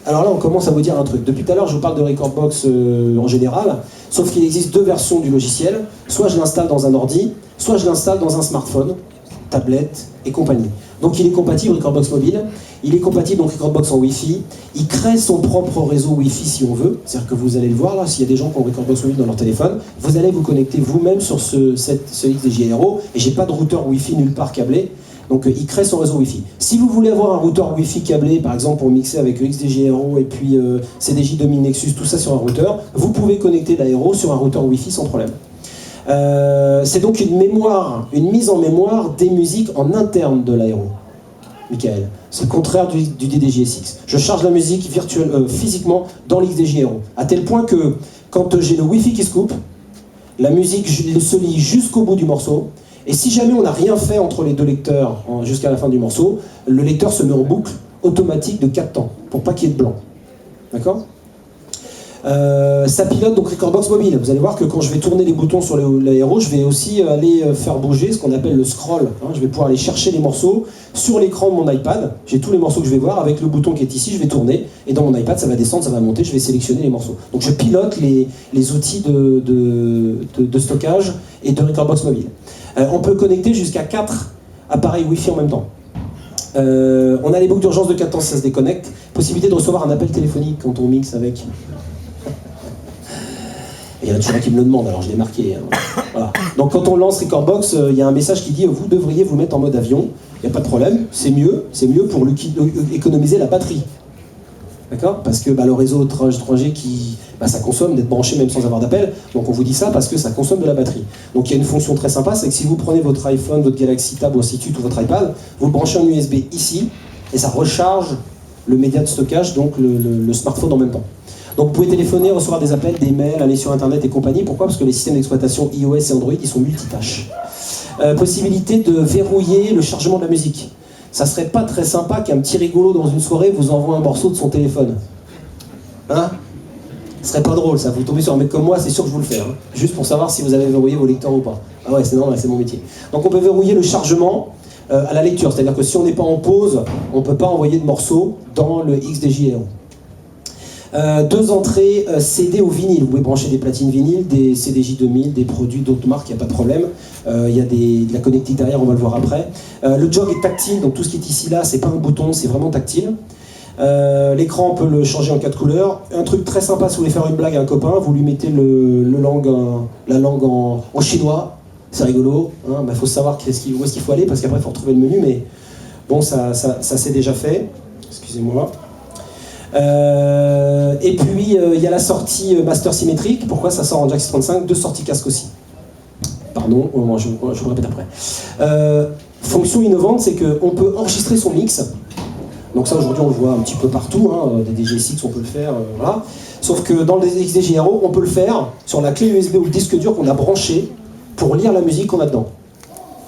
Alors là, on commence à vous dire un truc. Depuis tout à l'heure, je vous parle de Recordbox en général, sauf qu'il existe 2 versions du logiciel. Soit je l'installe dans un ordi, soit je l'installe dans un smartphone, tablette et compagnie. Donc il est compatible Recordbox mobile, il est compatible donc Recordbox en Wi-Fi, il crée son propre réseau Wi-Fi si on veut, c'est-à-dire que vous allez le voir là, s'il y a des gens qui ont Recordbox mobile dans leur téléphone, vous allez vous connecter vous-même sur ce XDJ Aero, et j'ai pas de routeur Wi-Fi nulle part câblé, donc il crée son réseau Wi-Fi. Si vous voulez avoir un routeur Wi-Fi câblé, par exemple pour mixer avec XDJ Aero et puis CDJ 2000 Nexus, tout ça sur un routeur, vous pouvez connecter l'Aero sur un routeur Wi-Fi sans problème. C'est donc une mise en mémoire des musiques en interne de l'Aero, Michael. C'est le contraire du DDJ-SX. Je charge la musique physiquement dans l'XDJ Aero, à tel point que quand j'ai le Wi-Fi qui se coupe, la musique se lie jusqu'au bout du morceau, et si jamais on n'a rien fait entre les 2 lecteurs jusqu'à la fin du morceau, le lecteur se met en boucle automatique de 4 temps, pour pas qu'il y ait de blanc. D'accord ? Ça pilote donc Recordbox mobile. Vous allez voir que quand je vais tourner les boutons sur l'Aero, je vais aussi aller faire bouger ce qu'on appelle le scroll. Je vais pouvoir aller chercher les morceaux sur l'écran de mon iPad. J'ai tous les morceaux que je vais voir. Avec le bouton qui est ici, je vais tourner. Et dans mon iPad, ça va descendre, ça va monter. Je vais sélectionner les morceaux. Donc je pilote les outils de stockage et de Recordbox mobile. On peut connecter jusqu'à 4 appareils Wi-Fi en même temps. On a les boucles d'urgence de 4 temps, ça se déconnecte. Possibilité de recevoir un appel téléphonique quand on mixe avec... Il y en a toujours un qui me le demande, alors je l'ai marqué. Voilà. Donc quand on lance Recordbox, il y a un message qui dit « Vous devriez vous mettre en mode avion ». Il n'y a pas de problème, c'est mieux pour économiser la batterie. D'accord ? Parce que le réseau 3G, ça consomme d'être branché même sans avoir d'appel. Donc on vous dit ça parce que ça consomme de la batterie. Donc il y a une fonction très sympa, c'est que si vous prenez votre iPhone, votre Galaxy Tab ou ainsi de suite, ou votre iPad, vous le branchez en USB ici, et ça recharge le média de stockage, donc le smartphone en même temps. Donc vous pouvez téléphoner, recevoir des appels, des mails, aller sur internet et compagnie. Pourquoi? Parce que les systèmes d'exploitation iOS et Android, ils sont multitâches. Possibilité de verrouiller le chargement de la musique. Ça serait pas très sympa qu'un petit rigolo dans une soirée vous envoie un morceau de son téléphone. Hein? Ce serait pas drôle ça, vous tombez sur un mec comme moi, c'est sûr que je vous le fais. Hein. Juste pour savoir si vous avez verrouillé vos lecteurs ou pas. Ah ouais, c'est normal, c'est mon métier. Donc on peut verrouiller le chargement à la lecture, c'est-à-dire que si on n'est pas en pause, on ne peut pas envoyer de morceaux dans le XDJ-Aero. 2 entrées CD ou vinyle. Vous pouvez brancher des platines vinyles, des CDJ 2000, des produits d'autres marques, il n'y a pas de problème. Il y a de la connectique derrière, on va le voir après. Le jog est tactile, donc tout ce qui est ici là, c'est pas un bouton, c'est vraiment tactile. L'écran, on peut le changer en 4 couleurs. Un truc très sympa, si vous voulez faire une blague à un copain, vous lui mettez la langue en chinois. C'est rigolo. Hein, faut savoir où est-ce qu'il faut aller, parce qu'après il faut retrouver le menu, mais bon, ça s'est déjà fait. Excusez-moi. Et puis il y a la sortie master symétrique. Pourquoi ça sort en jack 635? 2 sorties casque aussi. Pardon, je vous le répète après. Fonction innovante, c'est qu'on peut enregistrer son mix. Donc ça aujourd'hui on le voit un petit peu partout, hein, des DG6 on peut le faire, voilà. Sauf que dans le XDJ-Aero, on peut le faire sur la clé USB ou le disque dur qu'on a branché pour lire la musique qu'on a dedans.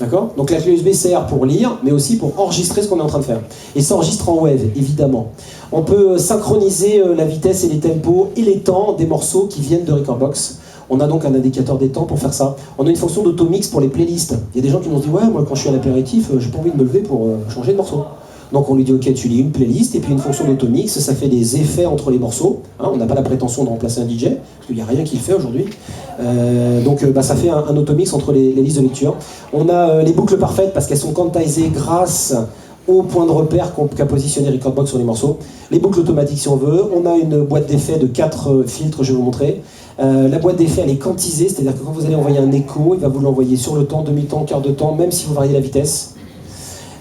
D'accord? Donc la clé USB sert pour lire, mais aussi pour enregistrer ce qu'on est en train de faire. Et ça enregistre en wave, évidemment. On peut synchroniser la vitesse et les tempos et les temps des morceaux qui viennent de Rekordbox. On a donc un indicateur des temps pour faire ça. On a une fonction d'automix pour les playlists. Il y a des gens qui nous disent « Ouais, moi quand je suis à l'apéritif, j'ai pas envie de me lever pour changer de morceau. » Donc on lui dit ok, tu lis une playlist et puis une fonction d'automix, ça fait des effets entre les morceaux. Hein, on n'a pas la prétention de remplacer un DJ, parce qu'il n'y a rien qui le fait aujourd'hui. Donc ça fait un automix entre les listes de lecture. On a les boucles parfaites parce qu'elles sont quantisées grâce au point de repère qu'a positionné Rekordbox sur les morceaux. Les boucles automatiques si on veut. On a une boîte d'effets de 4 filtres, je vais vous montrer. La boîte d'effets elle est quantisée, c'est-à-dire que quand vous allez envoyer un écho, il va vous l'envoyer sur le temps, demi-temps, quart de temps, même si vous variez la vitesse.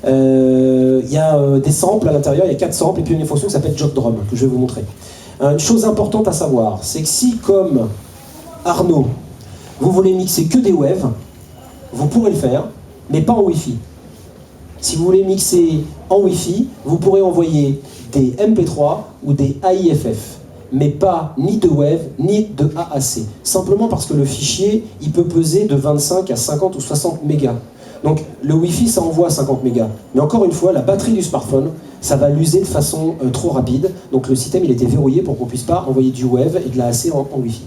Il y a des samples à l'intérieur, il y a 4 samples et puis une fonction qui s'appelle Jog Drum que je vais vous montrer. Une chose importante à savoir, c'est que si comme Arnaud, vous voulez mixer que des waves, vous pourrez le faire, mais pas en Wi-Fi. Si vous voulez mixer en Wi-Fi, vous pourrez envoyer des MP3 ou des AIFF, mais pas ni de wave ni de AAC. Simplement parce que le fichier, il peut peser de 25 à 50 ou 60 mégas. Donc le Wi-Fi ça envoie 50 mégas, mais encore une fois la batterie du smartphone ça va l'user de façon trop rapide, donc le système il était verrouillé pour qu'on puisse pas envoyer du wave et de l'AAC en Wi-Fi.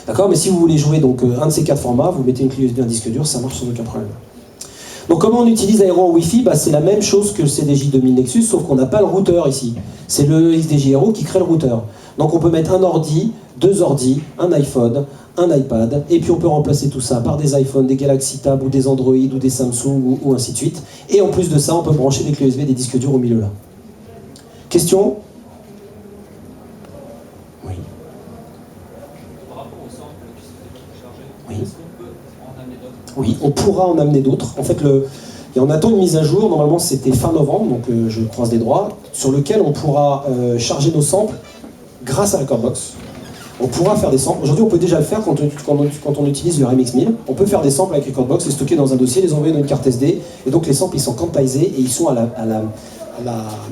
D'accord, mais si vous voulez jouer donc un de ces 4 formats, vous mettez une clé USB, un disque dur, ça marche sans aucun problème. Donc comment on utilise Aero en Wi-Fi? C'est la même chose que le CDJ 2000 Nexus, sauf qu'on n'a pas le routeur ici. C'est le XDJ-Aero qui crée le routeur. Donc on peut mettre un ordi, 2 ordis, un iPhone, un iPad, et puis on peut remplacer tout ça par des iPhones, des Galaxy Tab ou des Android ou des Samsung ou ainsi de suite. Et en plus de ça, on peut brancher des clés USB, des disques durs au milieu là. Question? Oui. Par rapport au sample qui s'était chargé, Oui. est-ce qu'on peut en amener d'autres? Oui, on pourra en amener d'autres. En fait, on attend une mise à jour, normalement c'était fin novembre, donc je croise les doigts, sur lequel on pourra charger nos samples grâce à Rekordbox. On pourra faire des samples. Aujourd'hui, on peut déjà le faire quand on utilise le Remix 1000. On peut faire des samples avec Rekordbox, les stocker dans un dossier, les envoyer dans une carte SD. Et donc, les samples, ils sont quantisés et ils sont à la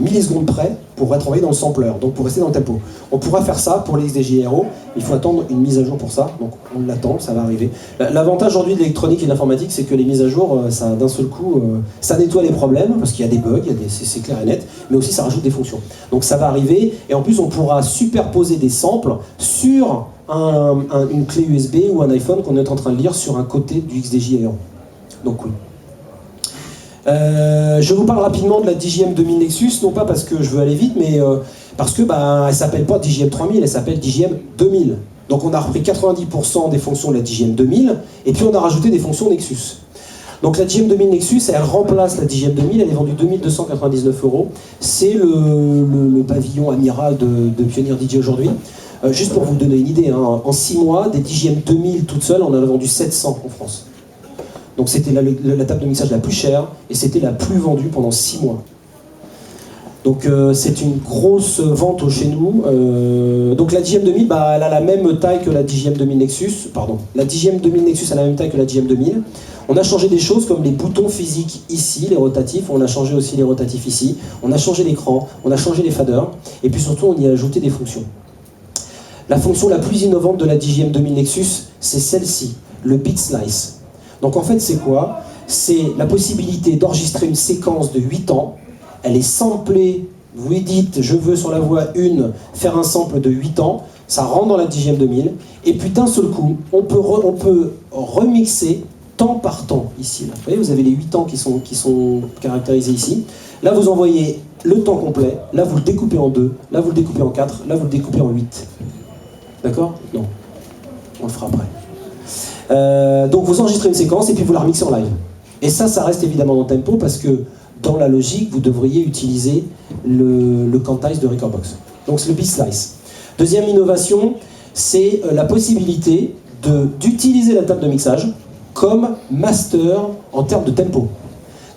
milliseconde près pour être envoyés dans le sampler, donc pour rester dans le tempo. On pourra faire ça pour les XDJ-Aero. Il faut attendre une mise à jour pour ça. Donc, on l'attend, ça va arriver. L'avantage aujourd'hui de l'électronique et de l'informatique, c'est que les mises à jour, ça d'un seul coup, ça nettoie les problèmes, parce qu'il y a des bugs, c'est clair et net, mais aussi ça rajoute des fonctions. Donc ça va arriver, et en plus on pourra superposer des samples sur une clé USB ou un iPhone qu'on est en train de lire sur un côté du XDJ-Aero. Donc oui. Je vous parle rapidement de la DJM 2000 Nexus, non pas parce que je veux aller vite, mais parce que elle s'appelle pas DJM 3000, elle s'appelle DJM 2000. Donc on a repris 90% des fonctions de la DJM 2000, et puis on a rajouté des fonctions Nexus. Donc la DJM 2000 Nexus, elle remplace la DJM 2000, elle est vendue 2299 €. C'est le pavillon amiral de Pioneer DJ aujourd'hui. Juste pour vous donner une idée, hein, en 6 mois, des DJM 2000 toutes seules, on en a vendu 700 en France. Donc c'était la table de mixage la plus chère et c'était la plus vendue pendant 6 mois. Donc c'est une grosse vente chez nous. Donc la DJM 2000, elle a la même taille que la DJM 2000 Nexus. Pardon, la DJM 2000 Nexus a la même taille que la DJM 2000. On a changé des choses comme les boutons physiques ici, les rotatifs. On a changé aussi les rotatifs ici. On a changé l'écran, on a changé les faders. Et puis surtout, on y a ajouté des fonctions. La fonction la plus innovante de la DJM 2000 Nexus, c'est celle-ci, le bit slice. Donc en fait, c'est quoi? C'est la possibilité d'enregistrer une séquence de 8 ans. Elle est samplée, vous lui dites, je veux sur la voix 1 faire un sample de 8 ans, ça rentre dans la DJM 2000, et puis d'un seul coup, on peut remixer temps par temps, ici. Là. Vous voyez, vous avez les 8 temps qui sont caractérisés ici. Là, vous envoyez le temps complet, là, vous le découpez en 2, là, vous le découpez en 4, là, vous le découpez en 8. D'accord? Non. On le fera après. Donc, vous enregistrez une séquence et puis vous la remixez en live. Et ça reste évidemment dans Tempo parce que dans la logique, vous devriez utiliser le quantize de Rekordbox. Donc, c'est le bit slice. Deuxième innovation, c'est la possibilité d'utiliser la table de mixage comme master en termes de tempo.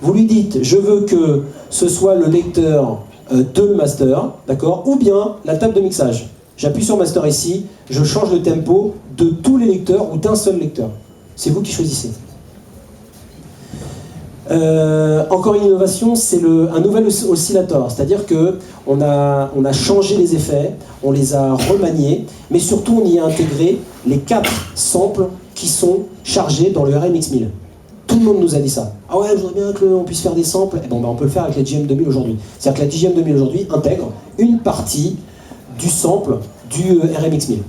Vous lui dites, je veux que ce soit le lecteur de le master, d'accord, ou bien la table de mixage. J'appuie sur master ici, je change le tempo de tous les lecteurs ou d'un seul lecteur. C'est vous qui choisissez. Encore une innovation, c'est un nouvel oscillator, c'est-à-dire qu'on a changé les effets, on les a remaniés, mais surtout on y a intégré les 4 samples qui sont chargés dans le RMX 1000. Tout le monde nous a dit ça. Ah ouais, je voudrais bien qu'on puisse faire des samples. Bon, on peut le faire avec la DJM 2000 aujourd'hui. C'est-à-dire que la DJM 2000 aujourd'hui intègre une partie du sample du RMX 1000.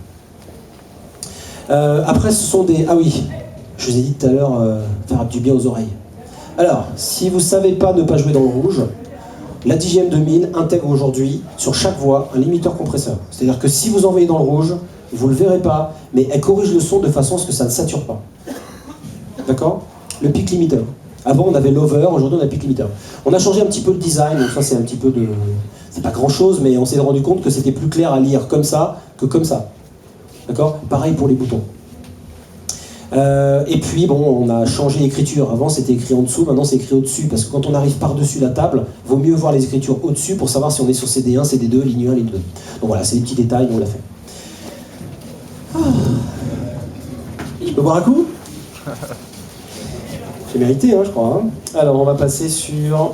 Après, ce sont des... Ah oui, je vous ai dit tout à l'heure, faire du bien aux oreilles. Alors, si vous ne savez pas ne pas jouer dans le rouge, la DJM 2000 intègre aujourd'hui, sur chaque voix, un limiteur compresseur. C'est-à-dire que si vous envoyez dans le rouge, vous ne le verrez pas, mais elle corrige le son de façon à ce que ça ne sature pas. D'accord? Le peak limiter. Avant, on avait l'over, aujourd'hui, on a peak limiter. On a changé un petit peu le design, donc ça, c'est un petit peu de... C'est pas grand-chose, mais on s'est rendu compte que c'était plus clair à lire comme ça que comme ça. D'accord? Pareil pour les boutons. Et puis, bon, on a changé l'écriture. Avant, c'était écrit en dessous, maintenant, c'est écrit au-dessus. Parce que quand on arrive par-dessus la table, vaut mieux voir les écritures au-dessus pour savoir si on est sur CD1, CD2, ligne 1, ligne 2. Donc voilà, c'est des petits détails, on l'a fait. Je peux boire un coup? J'ai mérité, hein, je crois. Hein. Alors, on va passer sur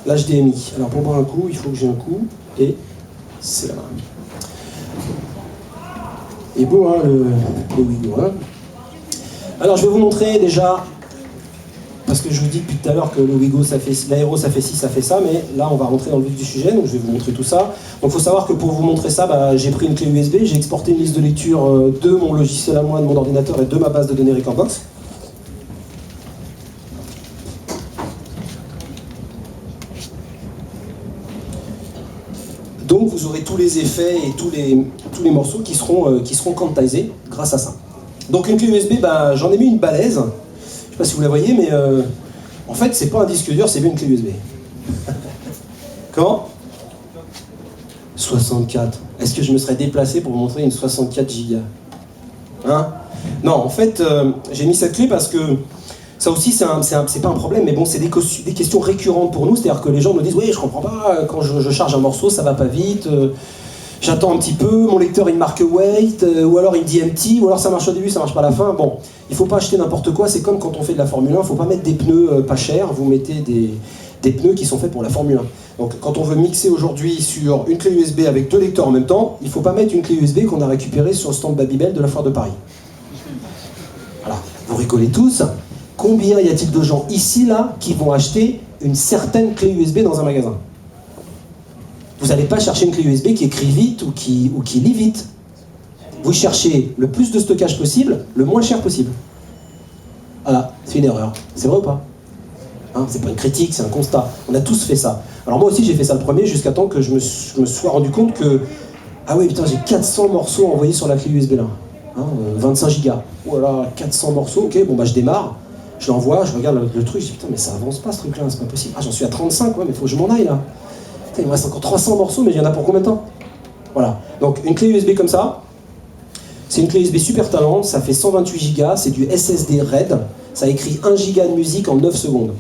l'HDMI. Alors, pour boire un coup, il faut que j'ai un coup. Et c'est là. Et bon, hein, le Wigo. Hein. Alors, je vais vous montrer déjà, parce que je vous dis depuis tout à l'heure que le Wigo, l'aéro, ça fait ci, ça fait ça, mais là, on va rentrer dans le vif du sujet, donc je vais vous montrer tout ça. Donc, il faut savoir que pour vous montrer ça, j'ai pris une clé USB, j'ai exporté une liste de lecture de mon logiciel à moi, de mon ordinateur et de ma base de données Rekordbox. Donc vous aurez tous les effets et tous les morceaux qui seront quantisés grâce à ça. Donc une clé USB, j'en ai mis une balèze. Je ne sais pas si vous la voyez, mais en fait c'est pas un disque dur, c'est bien une clé USB. Comment 64. Est-ce que je me serais déplacé pour vous montrer une 64 Go? Hein? Non, en fait j'ai mis cette clé parce que ça aussi, c'est pas un problème, mais bon, c'est des questions récurrentes pour nous. C'est-à-dire que les gens nous disent « Oui, je comprends pas, quand je charge un morceau, ça va pas vite, j'attends un petit peu, mon lecteur il marque wait, ou alors il me dit empty, ou alors ça marche au début, ça marche pas à la fin. » Bon, il faut pas acheter n'importe quoi, c'est comme quand on fait de la Formule 1, il faut pas mettre des pneus pas chers, vous mettez des pneus qui sont faits pour la Formule 1. Donc quand on veut mixer aujourd'hui sur une clé USB avec 2 lecteurs en même temps, il faut pas mettre une clé USB qu'on a récupérée sur le stand Babybel de la Foire de Paris. Voilà, vous rigolez tous. Combien y a-t-il de gens ici, là, qui vont acheter une certaine clé USB dans un magasin? Vous n'allez pas chercher une clé USB qui écrit vite ou qui lit vite. Vous cherchez le plus de stockage possible, le moins cher possible. Voilà, c'est une erreur. C'est vrai ou pas? Hein, c'est pas une critique, c'est un constat. On a tous fait ça. Alors moi aussi, j'ai fait ça le premier, jusqu'à temps que je me sois rendu compte que... Ah oui, putain, j'ai 400 morceaux envoyés sur la clé USB là. Hein, 25 Go. Oh là, 400 morceaux, ok, bon je démarre. Je l'envoie, je regarde le truc, je dis putain mais ça avance pas ce truc là, c'est pas possible. Ah j'en suis à 35, ouais mais faut que je m'en aille là. Putain, il me reste encore 300 morceaux, mais il y en a pour combien de temps? Voilà, donc une clé USB comme ça, c'est une clé USB super talent, ça fait 128 Go, c'est du SSD RAID, ça écrit 1 Go de musique en 9 secondes.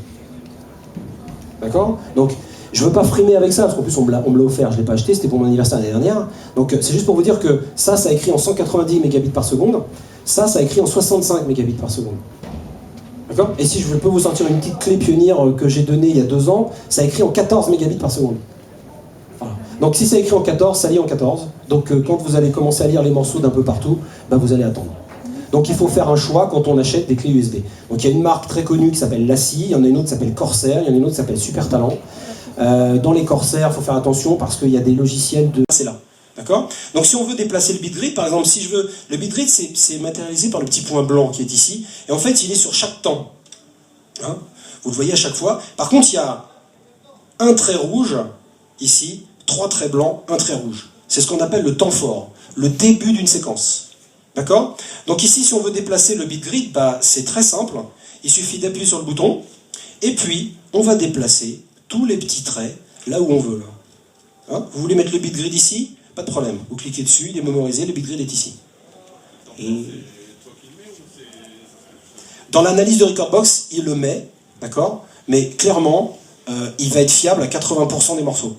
D'accord? Donc je veux pas frimer avec ça, parce qu'en plus on me l'a offert, je l'ai pas acheté, c'était pour mon anniversaire l'année dernière. Donc c'est juste pour vous dire que ça écrit en 190 mégabits par seconde, ça écrit en 65 mégabits par seconde. D'accord? Et si je peux vous sortir une petite clé pionnière que j'ai donnée il y a 2 ans, ça écrit en 14 mégabits par seconde. Voilà. Donc si c'est écrit en 14, ça lit en 14. Donc quand vous allez commencer à lire les morceaux d'un peu partout, ben, vous allez attendre. Donc il faut faire un choix quand on achète des clés USB. Donc il y a une marque très connue qui s'appelle Lassie, il y en a une autre qui s'appelle Corsair, il y en a une autre qui s'appelle Super Talent. Dans les Corsair, il faut faire attention parce qu'il y a des logiciels de... C'est là. D'accord? Donc si on veut déplacer le bitgrid, par exemple, si je veux... Le bitgrid, c'est matérialisé par le petit point blanc qui est ici. Et en fait, il est sur chaque temps. Hein? Vous le voyez à chaque fois. Par contre, il y a un trait rouge, ici, 3 traits blancs, un trait rouge. C'est ce qu'on appelle le temps fort, le début d'une séquence. D'accord? Donc ici, si on veut déplacer le bitgrid, bah, c'est très simple. Il suffit d'appuyer sur le bouton, et puis, on va déplacer tous les petits traits là où on veut. Là. Hein? Vous voulez mettre le bitgrid ici? Pas de problème. Vous cliquez dessus, il est mémorisé, le bitgrid est ici. Dans l'analyse de Recordbox, il le met, d'accord? Mais clairement, il va être fiable à 80% des morceaux.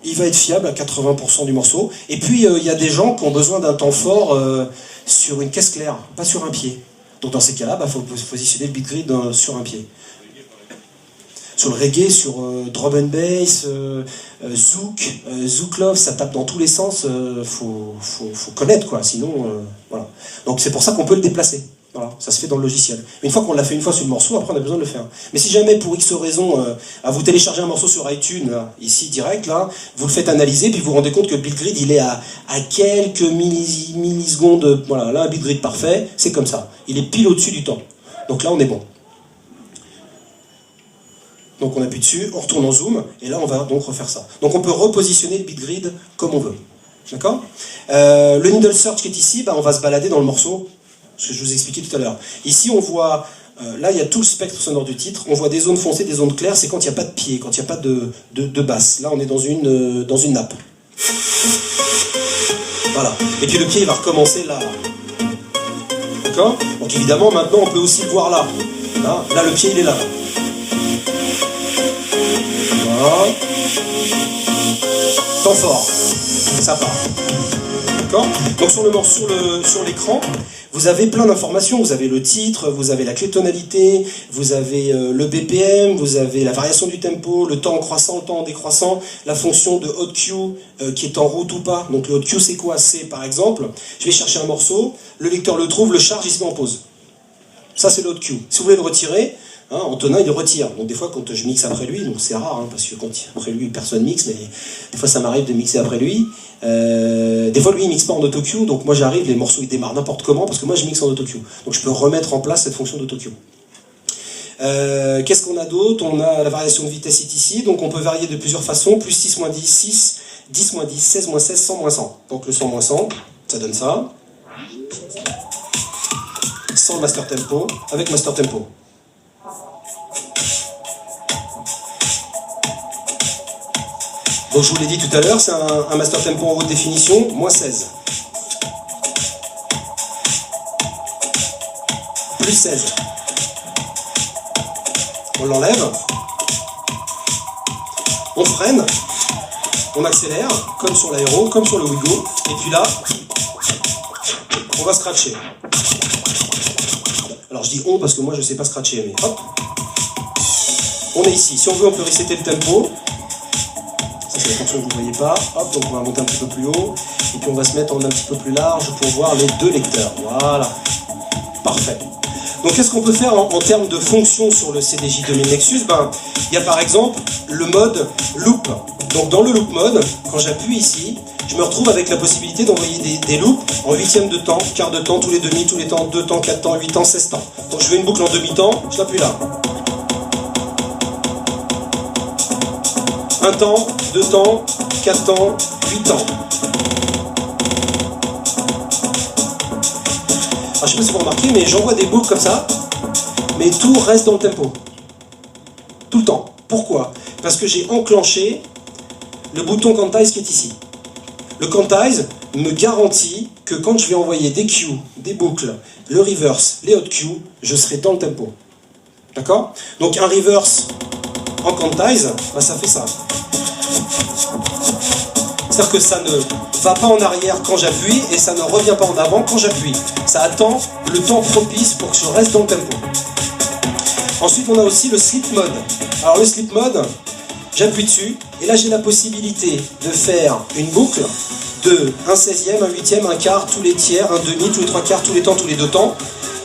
Il va être fiable à 80% du morceau. Et puis, il y a des gens qui ont besoin d'un temps fort sur une caisse claire, pas sur un pied. Donc dans ces cas-là, il faut positionner le bitgrid sur un pied. Sur le reggae, sur drum and bass, zouk love, ça tape dans tous les sens, faut connaître quoi, sinon, voilà. Donc c'est pour ça qu'on peut le déplacer, voilà, ça se fait dans le logiciel. Une fois qu'on l'a fait une fois sur le morceau, après on a besoin de le faire. Mais si jamais pour X raison, vous téléchargez un morceau sur iTunes, là, ici direct, là, vous le faites analyser, puis vous vous rendez compte que le bitgrid il est à quelques millisecondes, voilà, là un bitgrid parfait, c'est comme ça, il est pile au-dessus du temps. Donc là on est bon. Donc on appuie dessus, on retourne en zoom, et là on va donc refaire ça. Donc on peut repositionner le bitgrid comme on veut. D'accord? Le needle search qui est ici, bah, on va se balader dans le morceau, ce que je vous ai expliqué tout à l'heure. Ici on voit, là il y a tout le spectre sonore du titre, on voit des zones foncées, des zones claires, c'est quand il n'y a pas de pied, quand il n'y a pas de basse. Là on est dans une nappe. Voilà. Et puis le pied il va recommencer là. D'accord? Donc évidemment maintenant on peut aussi le voir là. Là le pied il est là. Voilà. Temps fort, ça part. D'accord? Donc sur l'écran, vous avez plein d'informations. Vous avez le titre, vous avez la clé de tonalité, vous avez le BPM, vous avez la variation du tempo, le temps en croissant, le temps en décroissant, la fonction de hot cue qui est en route ou pas. Donc le hot cue c'est quoi? C'est par exemple, je vais chercher un morceau, le lecteur le trouve, le charge, il se met en pause. Ça c'est le hot cue. Si vous voulez le retirer, hein, Antonin il retire, donc des fois quand je mixe après lui, donc c'est rare, hein, parce que quand après lui personne mixe, mais des fois ça m'arrive de mixer après lui, des fois lui il mixe pas en autocue, donc moi j'arrive, les morceaux ils démarrent n'importe comment, parce que moi je mixe en autocue, donc je peux remettre en place cette fonction d'autocue. Qu'est-ce qu'on a d'autre? On a la variation de vitesse ici, donc on peut varier de plusieurs façons, plus 6, moins 10, 6, 10, moins 10, 16, moins 16, 100, moins 100. Donc le 100, moins 100, ça donne ça. Sans le master tempo, avec master tempo. Donc je vous l'ai dit tout à l'heure, c'est un master tempo en haute définition, moins 16. Plus 16. On l'enlève. On freine. On accélère, comme sur l'aéro, comme sur le Wigo. Et puis là, on va scratcher. Alors je dis on parce que moi je ne sais pas scratcher, mais hop. On est ici. Si on veut, on peut resetter le tempo. Ça c'est la fonction que vous ne voyez pas. Hop, donc on va monter un petit peu plus haut. Et puis on va se mettre en un petit peu plus large pour voir les deux lecteurs. Voilà. Parfait. Donc qu'est-ce qu'on peut faire en termes de fonctions sur le CDJ 2000 Nexus? Il y a par exemple le mode loop. Donc dans le loop mode, quand j'appuie ici, je me retrouve avec la possibilité d'envoyer des loops en huitième de temps, quart de temps, tous les demi, tous les temps, 2 temps, 4 temps, 8 temps, 16 temps. Donc je veux une boucle en demi-temps, je l'appuie là. 1 temps, 2 temps, 4 temps, 8 temps. Alors, je sais pas si vous remarquez, mais j'envoie des boucles comme ça, mais tout reste dans le tempo. Tout le temps. Pourquoi? Parce que j'ai enclenché le bouton Quantize qui est ici. Le Quantize me garantit que quand je vais envoyer des cues, des boucles, le reverse, les hot cues, je serai dans le tempo. D'accord? Donc un reverse en Quantize, ça fait ça. C'est-à-dire que ça ne va pas en arrière quand j'appuie et ça ne revient pas en avant quand j'appuie. Ça attend le temps propice pour que je reste dans le tempo. Ensuite, on a aussi le sleep mode. Alors le sleep mode, j'appuie dessus, et là j'ai la possibilité de faire une boucle de un 16e, un 8e, un quart, tous les tiers, un demi, tous les 3 quarts, tous les temps, tous les 2 temps,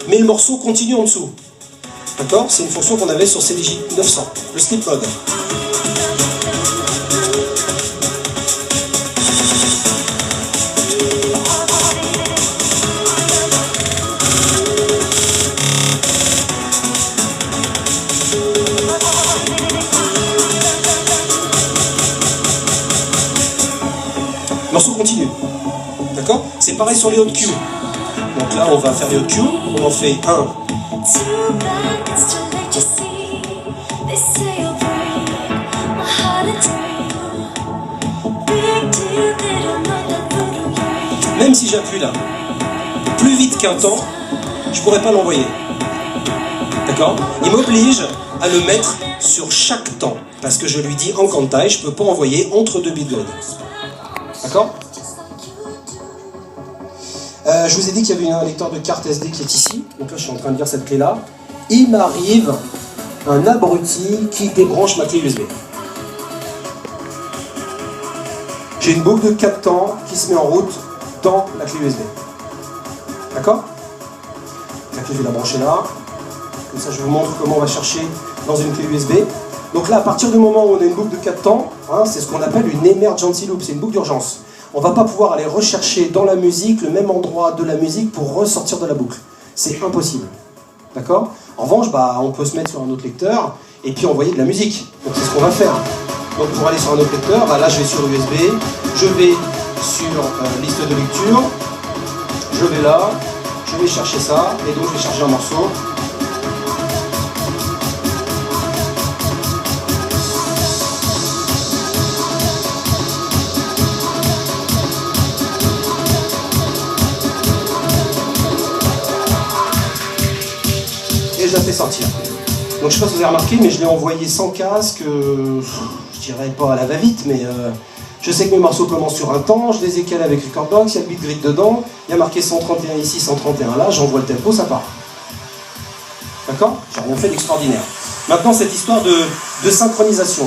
mais le morceau continue en dessous. D'accord? C'est une fonction qu'on avait sur CDJ 900, le sleep mode. Le morceau continue. D'accord? C'est pareil sur les hot Q. Donc là, on va faire les hot Q. On en fait 1. Même si j'appuie là, plus vite qu'un temps, je pourrais pas l'envoyer. D'accord? Il m'oblige à le mettre sur chaque temps. Parce que je lui dis en kantai, je peux pas envoyer entre 2 bits de grid. D'accord? Je vous ai dit qu'il y avait un lecteur de carte SD qui est ici. Donc là, je suis en train de lire cette clé-là. Il m'arrive un abruti qui débranche ma clé USB. J'ai une boucle de 4 temps qui se met en route dans la clé USB. D'accord? La clé, je vais la brancher là. Comme ça, je vous montre comment on va chercher dans une clé USB. Donc là, à partir du moment où on a une boucle de 4 temps, hein, c'est ce qu'on appelle une emergency loop, c'est une boucle d'urgence. On ne va pas pouvoir aller rechercher dans la musique le même endroit de la musique pour ressortir de la boucle. C'est impossible. D'accord? En revanche, on peut se mettre sur un autre lecteur et puis envoyer de la musique. Donc c'est ce qu'on va faire. Donc pour aller sur un autre lecteur, là je vais sur USB, je vais sur liste de lecture, je vais là, je vais chercher ça, et donc je vais charger un morceau. Et je la fais sortir. Donc je sais pas si vous avez remarqué, mais je l'ai envoyé sans casque, je dirais pas à la va-vite, mais je sais que mes morceaux commencent sur un temps, je les ai calés avec Recordbox, il y a le beat grid dedans, il y a marqué 131 ici, 131 là, j'envoie le tempo, ça part. D'accord? J'ai rien fait d'extraordinaire. Maintenant, cette histoire de synchronisation.